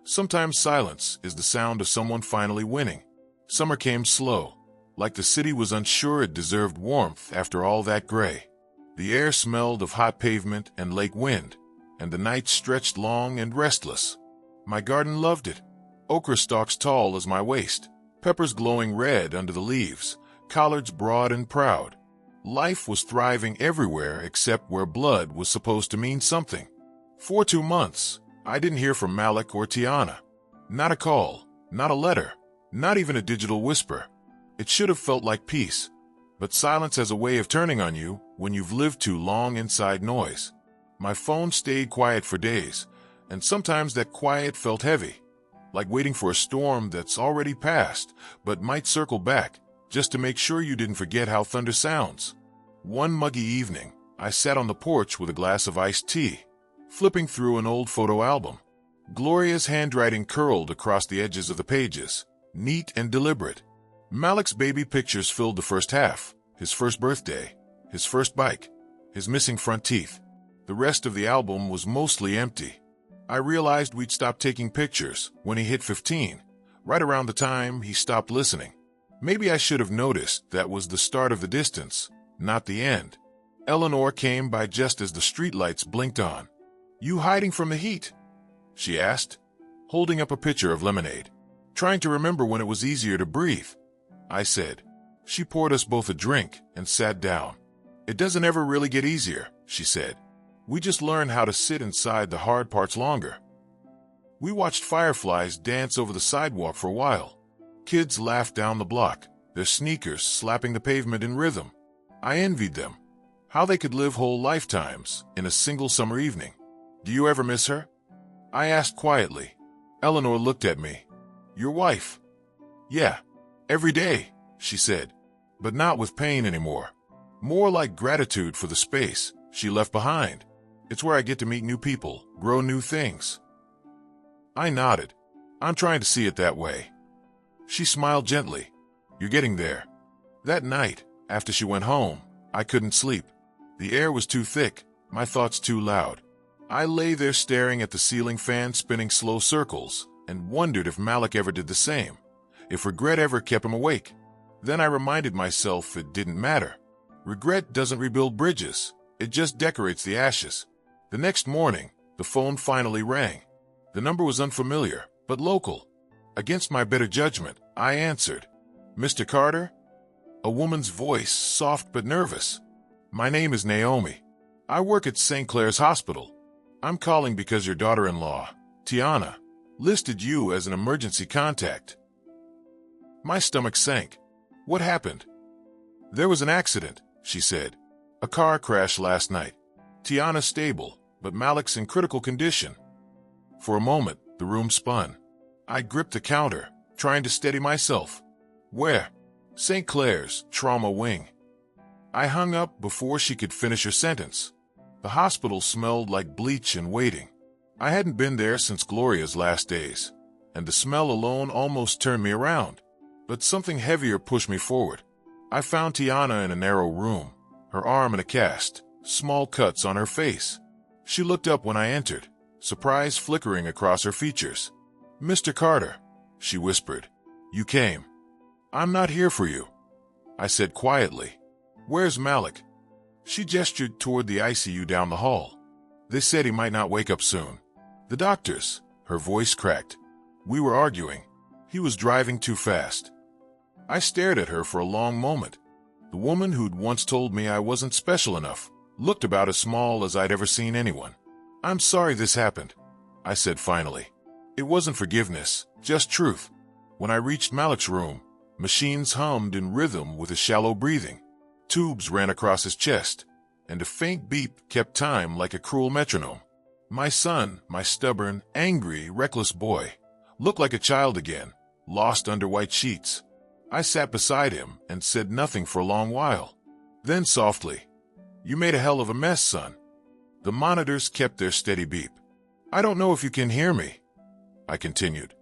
Sometimes silence is the sound of someone finally winning. Summer came slow, like the city was unsure it deserved warmth after all that gray. The air smelled of hot pavement and lake wind, and the night stretched long and restless. My garden loved it. Okra stalks tall as my waist, peppers glowing red under the leaves, collards broad and proud. Life was thriving everywhere except where blood was supposed to mean something. For 2 months, I didn't hear from Malik or Tiana. Not a call, not a letter, not even a digital whisper. It should have felt like peace. But silence has a way of turning on you when you've lived too long inside noise. My phone stayed quiet for days, and sometimes that quiet felt heavy. like waiting for a storm that's already passed, but might circle back, just to make sure you didn't forget how thunder sounds. One muggy evening, I sat on the porch with a glass of iced tea, flipping through an old photo album. Gloria's handwriting curled across the edges of the pages, neat and deliberate. Malik's baby pictures filled the first half: his first birthday, his first bike, his missing front teeth. The rest of the album was mostly empty. I realized we'd stopped taking pictures when he hit 15, right around the time he stopped listening. Maybe I should have noticed that was the start of the distance, not the end. Eleanor came by just as the streetlights blinked on. "You hiding from the heat?" she asked, holding up a pitcher of lemonade. "Trying to remember when it was easier to breathe," I said. She poured us both a drink and sat down. "It doesn't ever really get easier," she said. "We just learn how to sit inside the hard parts longer." We watched fireflies dance over the sidewalk for a while. Kids laughed down the block, their sneakers slapping the pavement in rhythm. I envied them. How they could live whole lifetimes in a single summer evening. "Do you ever miss her?" I asked quietly. Eleanor looked at me. "Your wife?" "Yeah, every day," she said, "but not with pain anymore. More like gratitude for the space she left behind. It's where I get to meet new people, grow new things." I nodded. "I'm trying to see it that way." She smiled gently. "You're getting there." That night, after she went home, I couldn't sleep. The air was too thick, my thoughts too loud. I lay there staring at the ceiling fan spinning slow circles and wondered if Malik ever did the same, if regret ever kept him awake. Then I reminded myself it didn't matter. Regret doesn't rebuild bridges, it just decorates the ashes. The next morning, the phone finally rang. The number was unfamiliar, but local. Against my better judgment, I answered. "Mr. Carter?" A woman's voice, soft but nervous. "My name is Naomi. I work at St. Clair's Hospital. I'm calling because your daughter-in-law, Tiana, listed you as an emergency contact." My stomach sank. "What happened?" "There was an accident," she said. "A car crash last night. Tiana's stable, but Malik's in critical condition." For a moment, the room spun. I gripped the counter, trying to steady myself. "Where?" "St. Clair's, trauma wing." I hung up before she could finish her sentence. The hospital smelled like bleach and waiting. I hadn't been there since Gloria's last days, and the smell alone almost turned me around. But something heavier pushed me forward. I found Tiana in a narrow room, her arm in a cast, small cuts on her face. She looked up when I entered, surprise flickering across her features. "Mr. Carter," she whispered. "You came." "I'm not here for you," I said quietly. "Where's Malik?" She gestured toward the ICU down the hall. "They said he might not wake up soon." "The doctors," her voice cracked. "We were arguing. He was driving too fast." I stared at her for a long moment. The woman who'd once told me I wasn't special enough looked about as small as I'd ever seen anyone. "I'm sorry this happened," I said finally. It wasn't forgiveness, just truth. When I reached Malik's room, machines hummed in rhythm with his shallow breathing. Tubes ran across his chest, and a faint beep kept time like a cruel metronome. My son, my stubborn, angry, reckless boy, looked like a child again, lost under white sheets. I sat beside him and said nothing for a long while. Then softly, "You made a hell of a mess, son." The monitors kept their steady beep. "I don't know if you can hear me," I continued,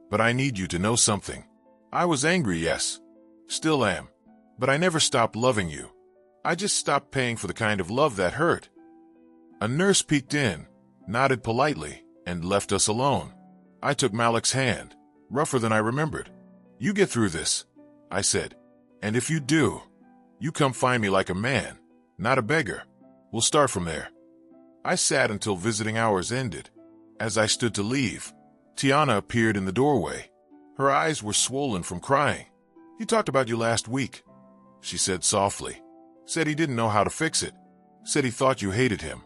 "but I need you to know something. I was angry, yes. Still am. But I never stopped loving you. I just stopped paying for the kind of love that hurt." A nurse peeked in, nodded politely, and left us alone. I took Malik's hand, rougher than I remembered. "You get through this," I said. "And if you do, you come find me like a man, not a beggar. We'll start from there." I sat until visiting hours ended. As I stood to leave, Tiana appeared in the doorway. Her eyes were swollen from crying. "He talked about you last week," she said softly. "Said he didn't know how to fix it. Said he thought you hated him."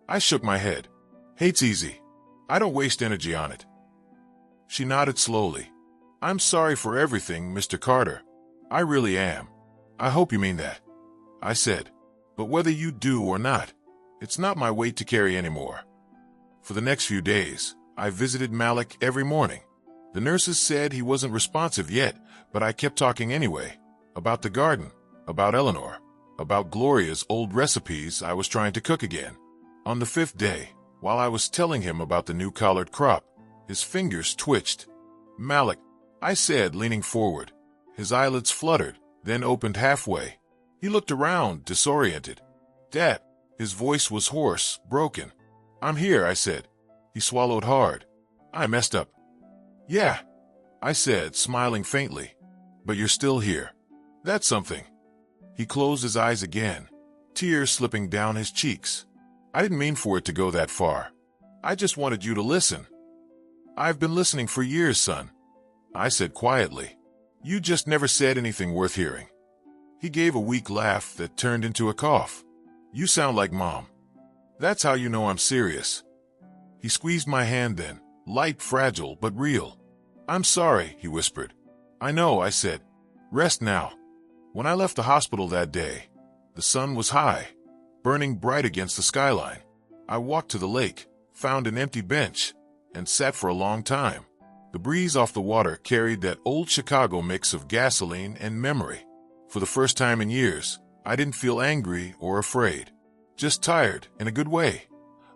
I shook my head. "Hate's easy. I don't waste energy on it." She nodded slowly. "I'm sorry for everything, Mr. Carter. I really am. I hope you mean that," I said. "But whether you do or not, it's not my weight to carry anymore." For the next few days, I visited Malik every morning. The nurses said he wasn't responsive yet, but I kept talking anyway. About the garden, about Eleanor, about Gloria's old recipes I was trying to cook again. On the 5th day, while I was telling him about the new collard crop, his fingers twitched. "Malik," I said, leaning forward. His eyelids fluttered, then opened halfway. He looked around, disoriented. "Dad." His voice was hoarse, broken. "I'm here," I said. He swallowed hard. "I messed up." "Yeah," I said, smiling faintly. "But you're still here. That's something." He closed his eyes again, tears slipping down his cheeks. "I didn't mean for it to go that far. I just wanted you to listen." "I've been listening for years, son," I said quietly. "You just never said anything worth hearing." He gave a weak laugh that turned into a cough. "You sound like Mom. That's how you know I'm serious." He squeezed my hand then, light, fragile, but real. "I'm sorry," he whispered. "I know," I said. "Rest now." When I left the hospital that day, the sun was high, burning bright against the skyline. I walked to the lake, found an empty bench, and sat for a long time. The breeze off the water carried that old Chicago mix of gasoline and memory. For the first time in years, I didn't feel angry or afraid. Just tired, in a good way.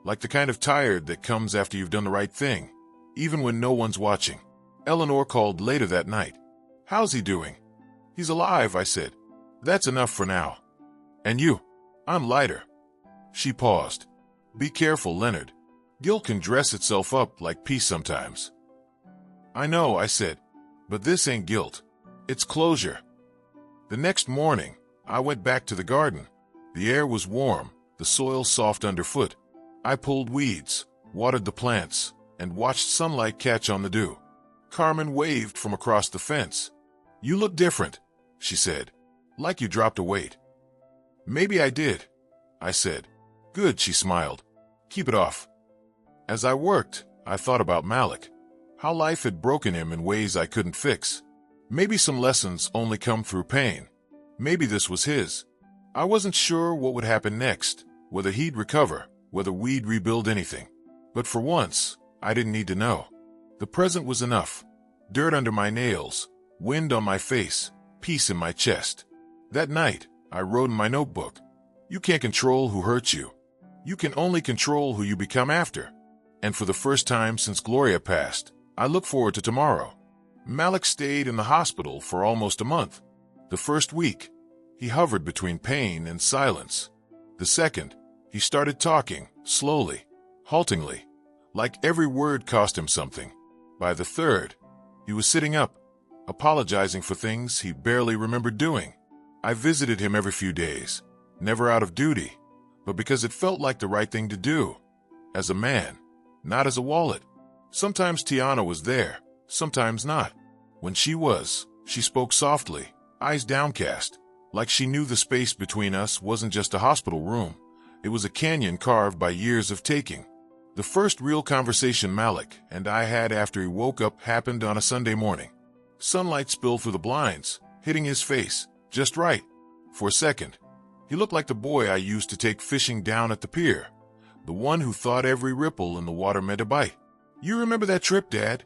Like the kind of tired that comes after you've done the right thing, even when no one's watching. Eleanor called later that night. "How's he doing?" "He's alive," I said. "That's enough for now." "And you?" "I'm lighter." She paused. "Be careful, Leonard. Guilt can dress itself up like peace sometimes." "I know," I said. "But this ain't guilt. It's closure." The next morning, I went back to the garden. The air was warm, the soil soft underfoot. I pulled weeds, watered the plants, and watched sunlight catch on the dew. Carmen waved from across the fence. "You look different," she said. "Like you dropped a weight." "Maybe I did," I said. "Good," she smiled. "Keep it off." As I worked, I thought about Malik. How life had broken him in ways I couldn't fix. Maybe some lessons only come through pain. Maybe this was his. I wasn't sure what would happen next, whether he'd recover, whether we'd rebuild anything. But for once, I didn't need to know. The present was enough. Dirt under my nails, wind on my face, peace in my chest. That night, I wrote in my notebook, "You can't control who hurts you. You can only control who you become after." And for the first time since Gloria passed, I look forward to tomorrow. Malik stayed in the hospital for almost a month. The first week, he hovered between pain and silence. The second, he started talking, slowly, haltingly, like every word cost him something. By the third, he was sitting up, apologizing for things he barely remembered doing. I visited him every few days, never out of duty, but because it felt like the right thing to do. As a man, not as a wallet. Sometimes Tiana was there, sometimes not. When she was, she spoke softly, eyes downcast, like she knew the space between us wasn't just a hospital room. It was a canyon carved by years of taking. The first real conversation Malik and I had after he woke up happened on a Sunday morning. Sunlight spilled through the blinds, hitting his face, just right. For a second, he looked like the boy I used to take fishing down at the pier, the one who thought every ripple in the water meant a bite. "You remember that trip, Dad?"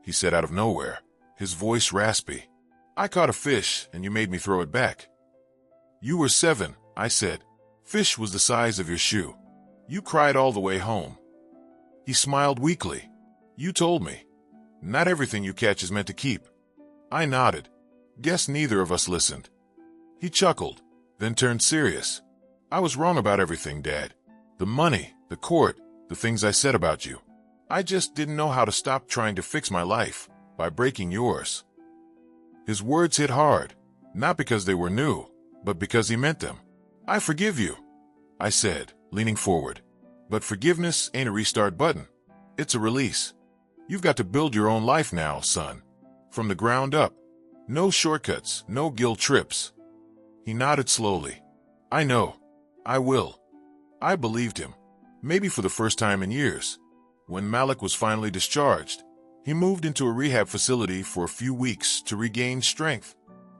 he said out of nowhere, his voice raspy. "I caught a fish, and you made me throw it back." "You were 7, I said. "Fish was the size of your shoe. You cried all the way home." He smiled weakly. "You told me. Not everything you catch is meant to keep." I nodded. Guess neither of us listened. He chuckled, then turned serious. "I was wrong about everything, Dad. The money, the court, the things I said about you. I just didn't know how to stop trying to fix my life by breaking yours." His words hit hard, not because they were new, but because he meant them. "I forgive you," I said, leaning forward. "But forgiveness ain't a restart button. It's a release. You've got to build your own life now, son. From the ground up. No shortcuts, no guilt trips." He nodded slowly. "I know. I will." I believed him, maybe for the first time in years. When Malik was finally discharged, he moved into a rehab facility for a few weeks to regain strength.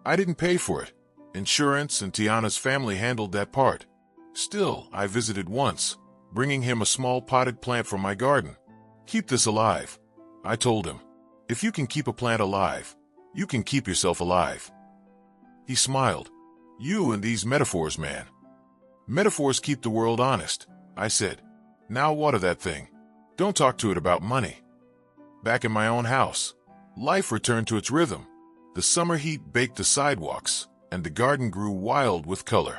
I didn't pay for it. Insurance and Tiana's family handled that part. Still, I visited once, bringing him a small potted plant from my garden. "Keep this alive," I told him. If you can keep a plant alive, you can keep yourself alive. He smiled. You and these metaphors, man. Metaphors keep the world honest, I said. Now water that thing. Don't talk to it about money. Back in my own house, life returned to its rhythm. The summer heat baked the sidewalks, and the garden grew wild with color.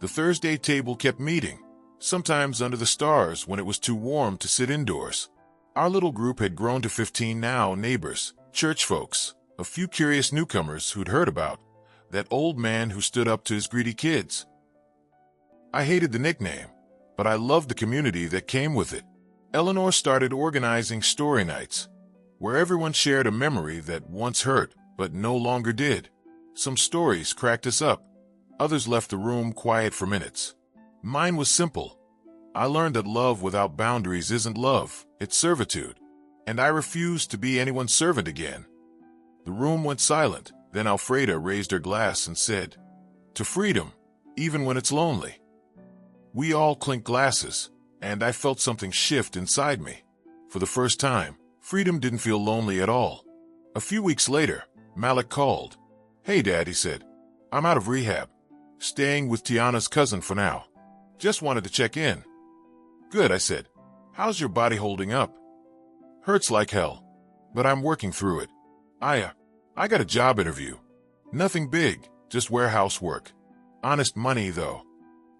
The Thursday table kept meeting, sometimes under the stars when it was too warm to sit indoors. Our little group had grown to 15 now: neighbors, church folks, a few curious newcomers who'd heard about that old man who stood up to his greedy kids. I hated the nickname, but I loved the community that came with it. Eleanor started organizing story nights, where everyone shared a memory that once hurt but no longer did. Some stories cracked us up. Others left the room quiet for minutes. Mine was simple. I learned that love without boundaries isn't love, it's servitude. And I refused to be anyone's servant again. The room went silent. Then Alfreda raised her glass and said, "To freedom, even when it's lonely." We all clinked glasses, and I felt something shift inside me. For the first time, freedom didn't feel lonely at all. A few weeks later, Malik called. "Hey, Dad," he said. "I'm out of rehab. Staying with Tiana's cousin for now. Just wanted to check in." "Good," I said. "How's your body holding up?" "Hurts like hell, but I'm working through it. I got a job interview. Nothing big, just warehouse work. Honest money, though."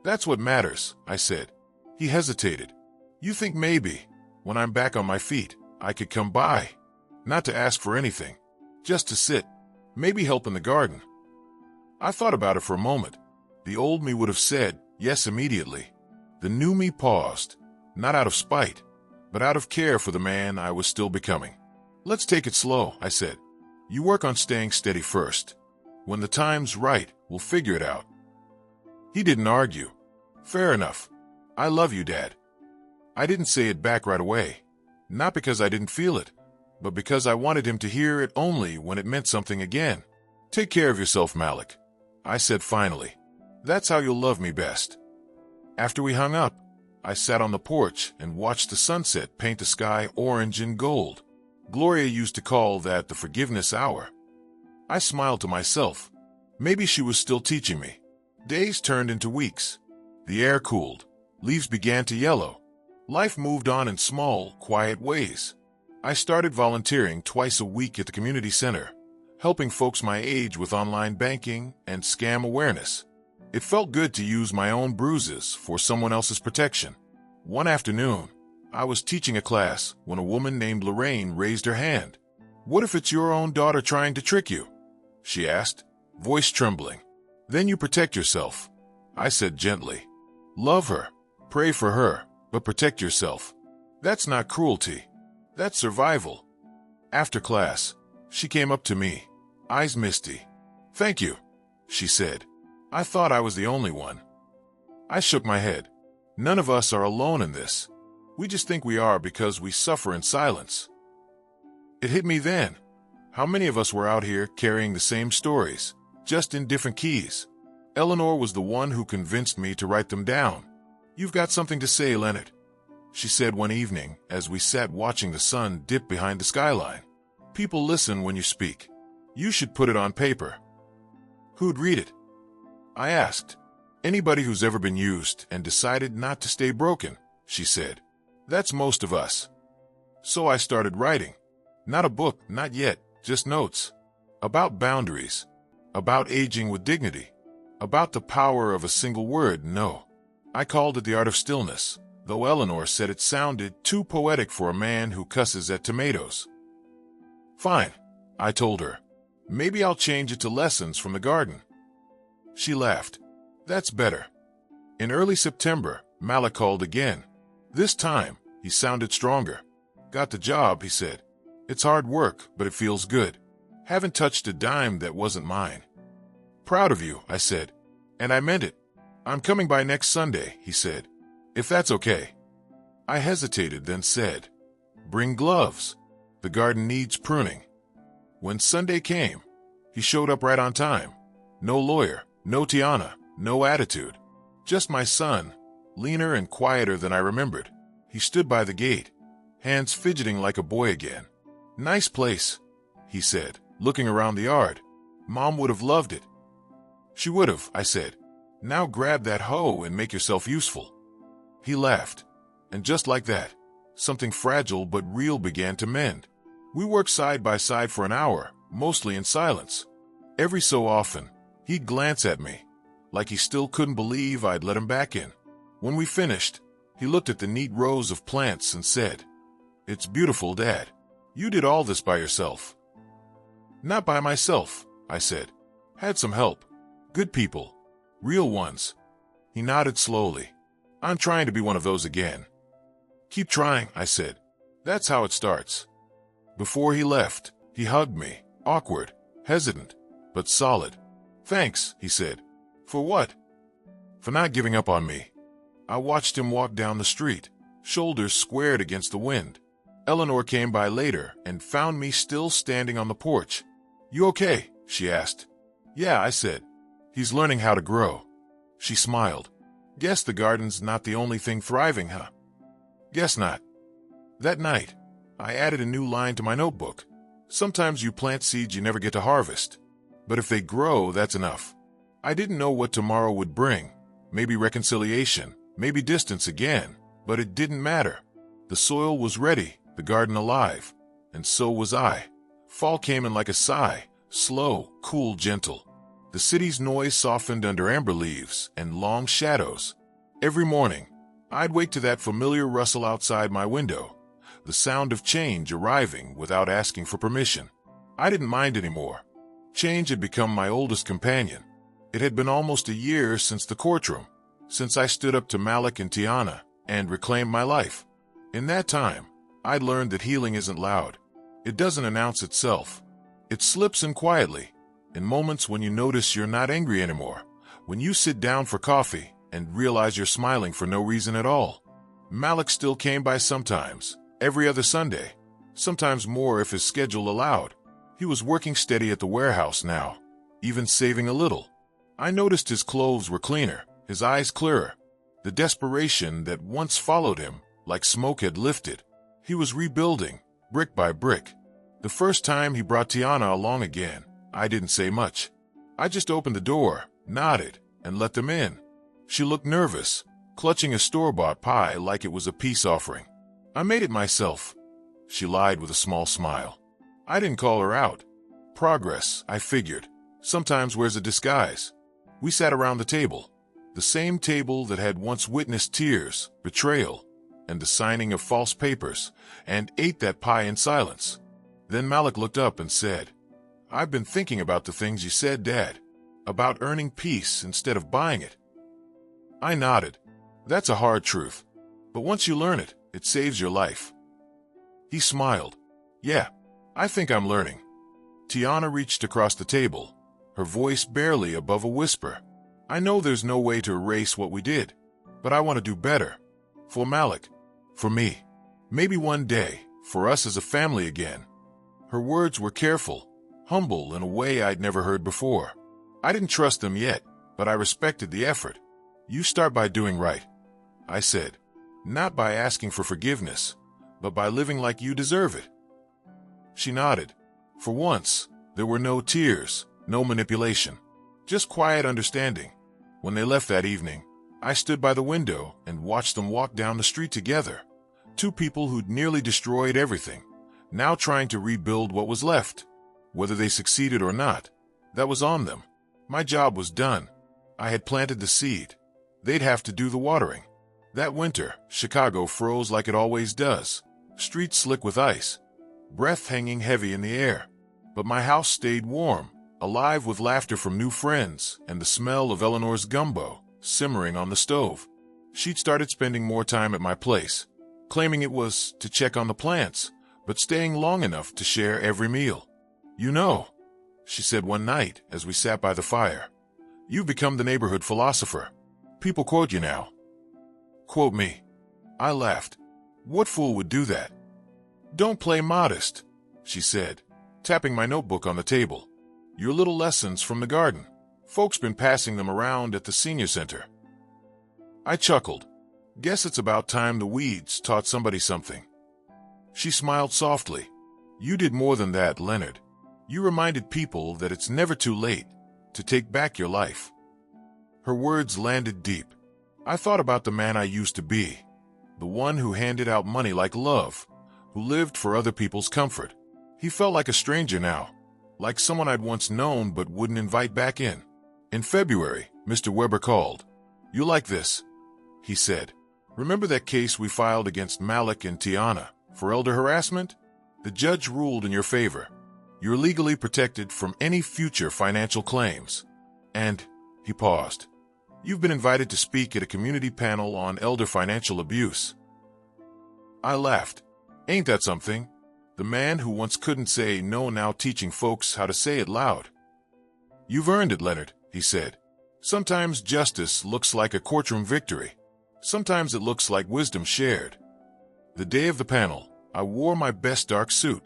"That's what matters," I said. He hesitated. "You think maybe, when I'm back on my feet, I could come by? Not to ask for anything, just to sit, maybe help in the garden." I thought about it for a moment. The old me would have said yes immediately. The new me paused, not out of spite, but out of care for the man I was still becoming. "Let's take it slow," I said. "You work on staying steady first. When the time's right, we'll figure it out." He didn't argue. "Fair enough. I love you, Dad." I didn't say it back right away. Not because I didn't feel it, but because I wanted him to hear it only when it meant something again. "Take care of yourself, Malik," I said finally. "That's how you'll love me best." After we hung up, I sat on the porch and watched the sunset paint the sky orange and gold. Gloria used to call that the forgiveness hour. I smiled to myself. Maybe she was still teaching me. Days turned into weeks. The air cooled. Leaves began to yellow. Life moved on in small, quiet ways. I started volunteering twice a week at the community center, helping folks my age with online banking and scam awareness. It felt good to use my own bruises for someone else's protection. One afternoon, I was teaching a class when a woman named Lorraine raised her hand. "What if it's your own daughter trying to trick you?" she asked, voice trembling. "Then you protect yourself," I said gently. "Love her, pray for her, but protect yourself. That's not cruelty. That's survival." After class, she came up to me, eyes misty. "Thank you," she said. I thought I was the only one. I shook my head. None of us are alone in this. We just think we are because we suffer in silence. It hit me then. How many of us were out here carrying the same stories, just in different keys? Eleanor was the one who convinced me to write them down. "You've got something to say, Leonard," she said one evening as we sat watching the sun dip behind the skyline. "People listen when you speak. You should put it on paper." "Who'd read it?" I asked. "Anybody who's ever been used and decided not to stay broken," she said. "That's most of us." So I started writing. Not a book, not yet, just notes. About boundaries. About aging with dignity. About the power of a single word, no. I called it The Art of Stillness, though Eleanor said it sounded too poetic for a man who cusses at tomatoes. "Fine," I told her. "Maybe I'll change it to Lessons from the Garden." She laughed. "That's better." In early September, Malik called again. This time, he sounded stronger. "Got the job," he said. "It's hard work, but it feels good. Haven't touched a dime that wasn't mine." "Proud of you," I said. And I meant it. "I'm coming by next Sunday," he said. "If that's okay." I hesitated, then said, "Bring gloves. The garden needs pruning." When Sunday came, he showed up right on time. No lawyer, no Tiana, no attitude. Just my son, leaner and quieter than I remembered. He stood by the gate, hands fidgeting like a boy again. "Nice place," he said, looking around the yard. Mom would have loved it. She would have, I said. Now grab that hoe and make yourself useful. He laughed. And just like that, something fragile but real began to mend. We worked side by side for an hour, mostly in silence. Every so often, he'd glance at me, like he still couldn't believe I'd let him back in. When we finished, he looked at the neat rows of plants and said, "It's beautiful, Dad. You did all this by yourself." "Not by myself," I said. "Had some help. Good people. Real ones." He nodded slowly. "I'm trying to be one of those again." "Keep trying," I said. "That's how it starts." Before he left, he hugged me, awkward, hesitant, but solid. "Thanks," he said. "For what?" "For not giving up on me." I watched him walk down the street, shoulders squared against the wind. Eleanor came by later and found me still standing on the porch. "You okay?" she asked. "Yeah," I said. "He's learning how to grow." She smiled. "Guess the garden's not the only thing thriving, huh?" "Guess not." That night, I added a new line to my notebook. Sometimes you plant seeds you never get to harvest. But if they grow, that's enough. I didn't know what tomorrow would bring. Maybe reconciliation, maybe distance again. But it didn't matter. The soil was ready, the garden alive. And so was I. Fall came in like a sigh, slow, cool, gentle. The city's noise softened under amber leaves and long shadows. Every morning, I'd wake to that familiar rustle outside my window, the sound of change arriving without asking for permission. I didn't mind anymore. Change had become my oldest companion. It had been almost a year since the courtroom, since I stood up to Malik and Tiana and reclaimed my life. In that time, I'd learned that healing isn't loud. It doesn't announce itself. It slips in quietly, in moments when you notice you're not angry anymore, when you sit down for coffee and realize you're smiling for no reason at all. Malik still came by sometimes, every other Sunday, sometimes more if his schedule allowed. He was working steady at the warehouse now, even saving a little. I noticed his clothes were cleaner, his eyes clearer. The desperation that once followed him, like smoke, had lifted. He was rebuilding, brick by brick. The first time he brought Tiana along again, I didn't say much. I just opened the door, nodded, and let them in. She looked nervous, clutching a store-bought pie like it was a peace offering. "I made it myself," she lied with a small smile. I didn't call her out. Progress, I figured, sometimes wears a disguise. We sat around the table, the same table that had once witnessed tears, betrayal, and the signing of false papers, and ate that pie in silence. Then Malik looked up and said, "I've been thinking about the things you said, Dad, about earning peace instead of buying it." I nodded. That's a hard truth, but once you learn it, it saves your life. He smiled. "Yeah, I think I'm learning." Tiana reached across the table, her voice barely above a whisper. "I know there's no way to erase what we did, but I want to do better. For Malik, for me, maybe one day, for us as a family again." Her words were careful, humble in a way I'd never heard before. I didn't trust them yet, but I respected the effort. "You start by doing right," I said. "Not by asking for forgiveness, but by living like you deserve it." She nodded. For once, there were no tears, no manipulation, just quiet understanding. When they left that evening, I stood by the window and watched them walk down the street together. Two people who'd nearly destroyed everything, now trying to rebuild what was left. Whether they succeeded or not, that was on them. My job was done. I had planted the seed. They'd have to do the watering. That winter, Chicago froze like it always does. Streets slick with ice, breath hanging heavy in the air. But my house stayed warm, alive with laughter from new friends and the smell of Eleanor's gumbo simmering on the stove. She'd started spending more time at my place, claiming it was to check on the plants, but staying long enough to share every meal. "You know," she said one night as we sat by the fire, "you've become the neighborhood philosopher. People quote you now." "Quote me?" I laughed. "What fool would do that?" "Don't play modest," she said, tapping my notebook on the table. "Your little lessons from the garden. Folks been passing them around at the senior center." I chuckled. "Guess it's about time the weeds taught somebody something." She smiled softly. "You did more than that, Leonard. You reminded people that it's never too late to take back your life. Her words landed deep. I thought about the man I used to be, the one who handed out money like love, who lived for other people's comfort. He felt like a stranger now, like someone I'd once known but wouldn't invite back in. In February, Mr. Weber called. "You like this?" he said. "Remember that case we filed against Malik and Tiana for elder harassment? The judge ruled in your favor. You're legally protected from any future financial claims. And," he paused, "you've been invited to speak at a community panel on elder financial abuse." I laughed. Ain't that something? The man who once couldn't say no now teaching folks how to say it loud. "You've earned it, Leonard," he said. "Sometimes justice looks like a courtroom victory. Sometimes it looks like wisdom shared." The day of the panel, I wore my best dark suit,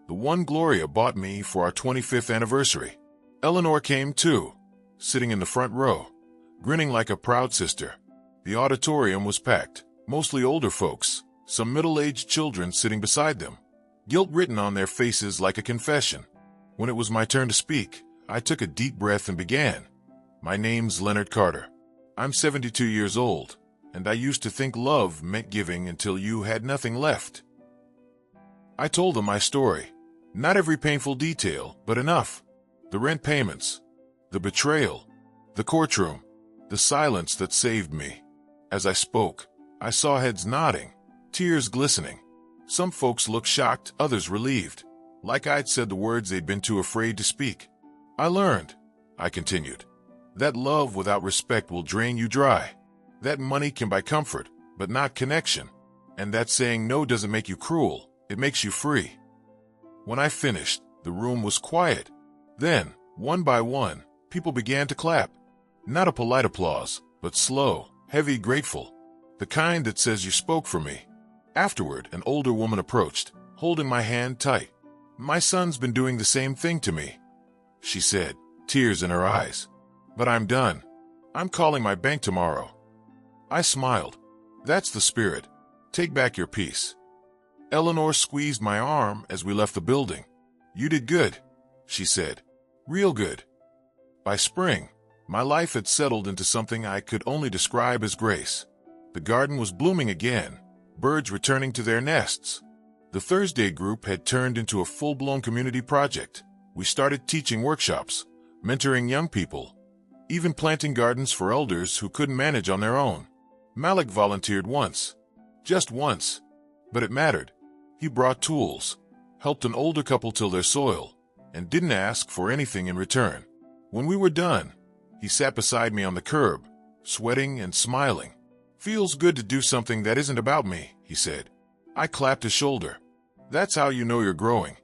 the one Gloria bought me for our 25th anniversary. Eleanor came too, sitting in the front row, grinning like a proud sister. The auditorium was packed, mostly older folks, some middle-aged children sitting beside them, guilt written on their faces like a confession. When it was my turn to speak, I took a deep breath and began. "My name's Leonard Carter. I'm 72 years old, and I used to think love meant giving until you had nothing left." I told them my story. Not every painful detail, but enough. The rent payments, the betrayal, the courtroom, the silence that saved me. As I spoke, I saw heads nodding, tears glistening. Some folks looked shocked, others relieved, like I'd said the words they'd been too afraid to speak. "I learned," I continued, "that love without respect will drain you dry. That money can buy comfort, but not connection. And that saying no doesn't make you cruel, it makes you free." When I finished, the room was quiet. Then, one by one, people began to clap. Not a polite applause, but slow, heavy, grateful. The kind that says you spoke for me. Afterward, an older woman approached, holding my hand tight. "My son's been doing the same thing to me," she said, tears in her eyes. "But I'm done. I'm calling my bank tomorrow." I smiled. "That's the spirit. Take back your peace." Eleanor squeezed my arm as we left the building. "You did good," she said. "Real good." By spring, my life had settled into something I could only describe as grace. The garden was blooming again, birds returning to their nests. The Thursday group had turned into a full-blown community project. We started teaching workshops, mentoring young people, even planting gardens for elders who couldn't manage on their own. Malik volunteered once, just once, but it mattered. He brought tools, helped an older couple till their soil, and didn't ask for anything in return. When we were done, he sat beside me on the curb, sweating and smiling. "Feels good to do something that isn't about me," he said. I clapped his shoulder. "That's how you know you're growing."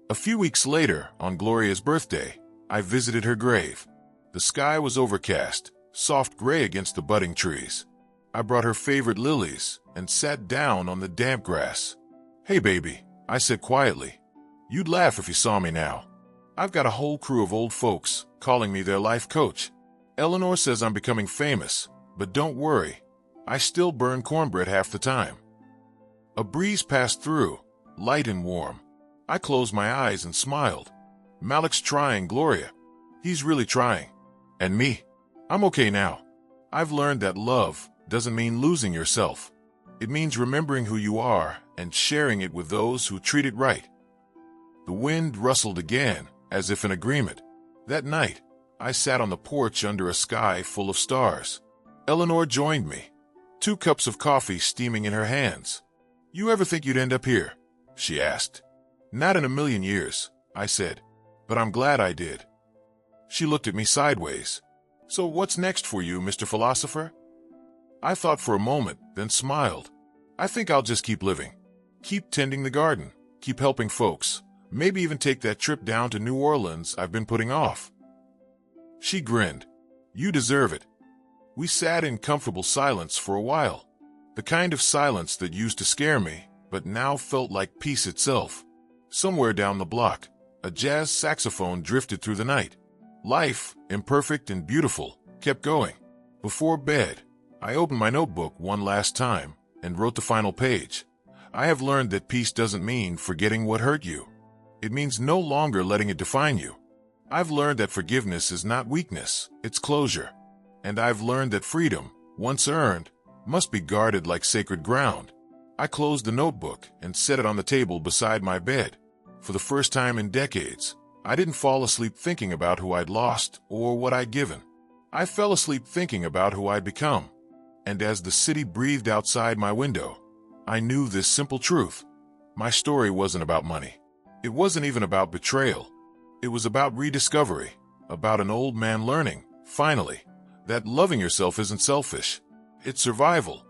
A few weeks later, on Gloria's birthday, I visited her grave. The sky was overcast, soft gray against the budding trees. I brought her favorite lilies and sat down on the damp grass. "Hey, baby," I said quietly. "You'd laugh if you saw me now. I've got a whole crew of old folks calling me their life coach. Eleanor says I'm becoming famous, but don't worry, I still burn cornbread half the time." A breeze passed through, light and warm. I closed my eyes and smiled. "Malik's trying, Gloria. He's really trying. And me, I'm okay now. I've learned that love doesn't mean losing yourself. It means remembering who you are and sharing it with those who treat it right." The wind rustled again, as if in agreement. That night, I sat on the porch under a sky full of stars. Eleanor joined me, 2 cups of coffee steaming in her hands. "You ever think you'd end up here?" she asked. "Not in a million years," I said, "but I'm glad I did." She looked at me sideways. "So what's next for you, Mr. Philosopher?" I thought for a moment, then smiled. "I think I'll just keep living. Keep tending the garden, keep helping folks, maybe even take that trip down to New Orleans I've been putting off." She grinned. "You deserve it." We sat in comfortable silence for a while, the kind of silence that used to scare me, but now felt like peace itself. Somewhere down the block, a jazz saxophone drifted through the night. Life, imperfect and beautiful, kept going. Before bed, I opened my notebook one last time and wrote the final page. I have learned that peace doesn't mean forgetting what hurt you. It means no longer letting it define you. I've learned that forgiveness is not weakness, it's closure. And I've learned that freedom, once earned, must be guarded like sacred ground. I closed the notebook and set it on the table beside my bed. For the first time in decades, I didn't fall asleep thinking about who I'd lost or what I'd given. I fell asleep thinking about who I'd become. And as the city breathed outside my window, I knew this simple truth. My story wasn't about money. It wasn't even about betrayal. It was about rediscovery, about an old man learning, finally, that loving yourself isn't selfish. It's survival.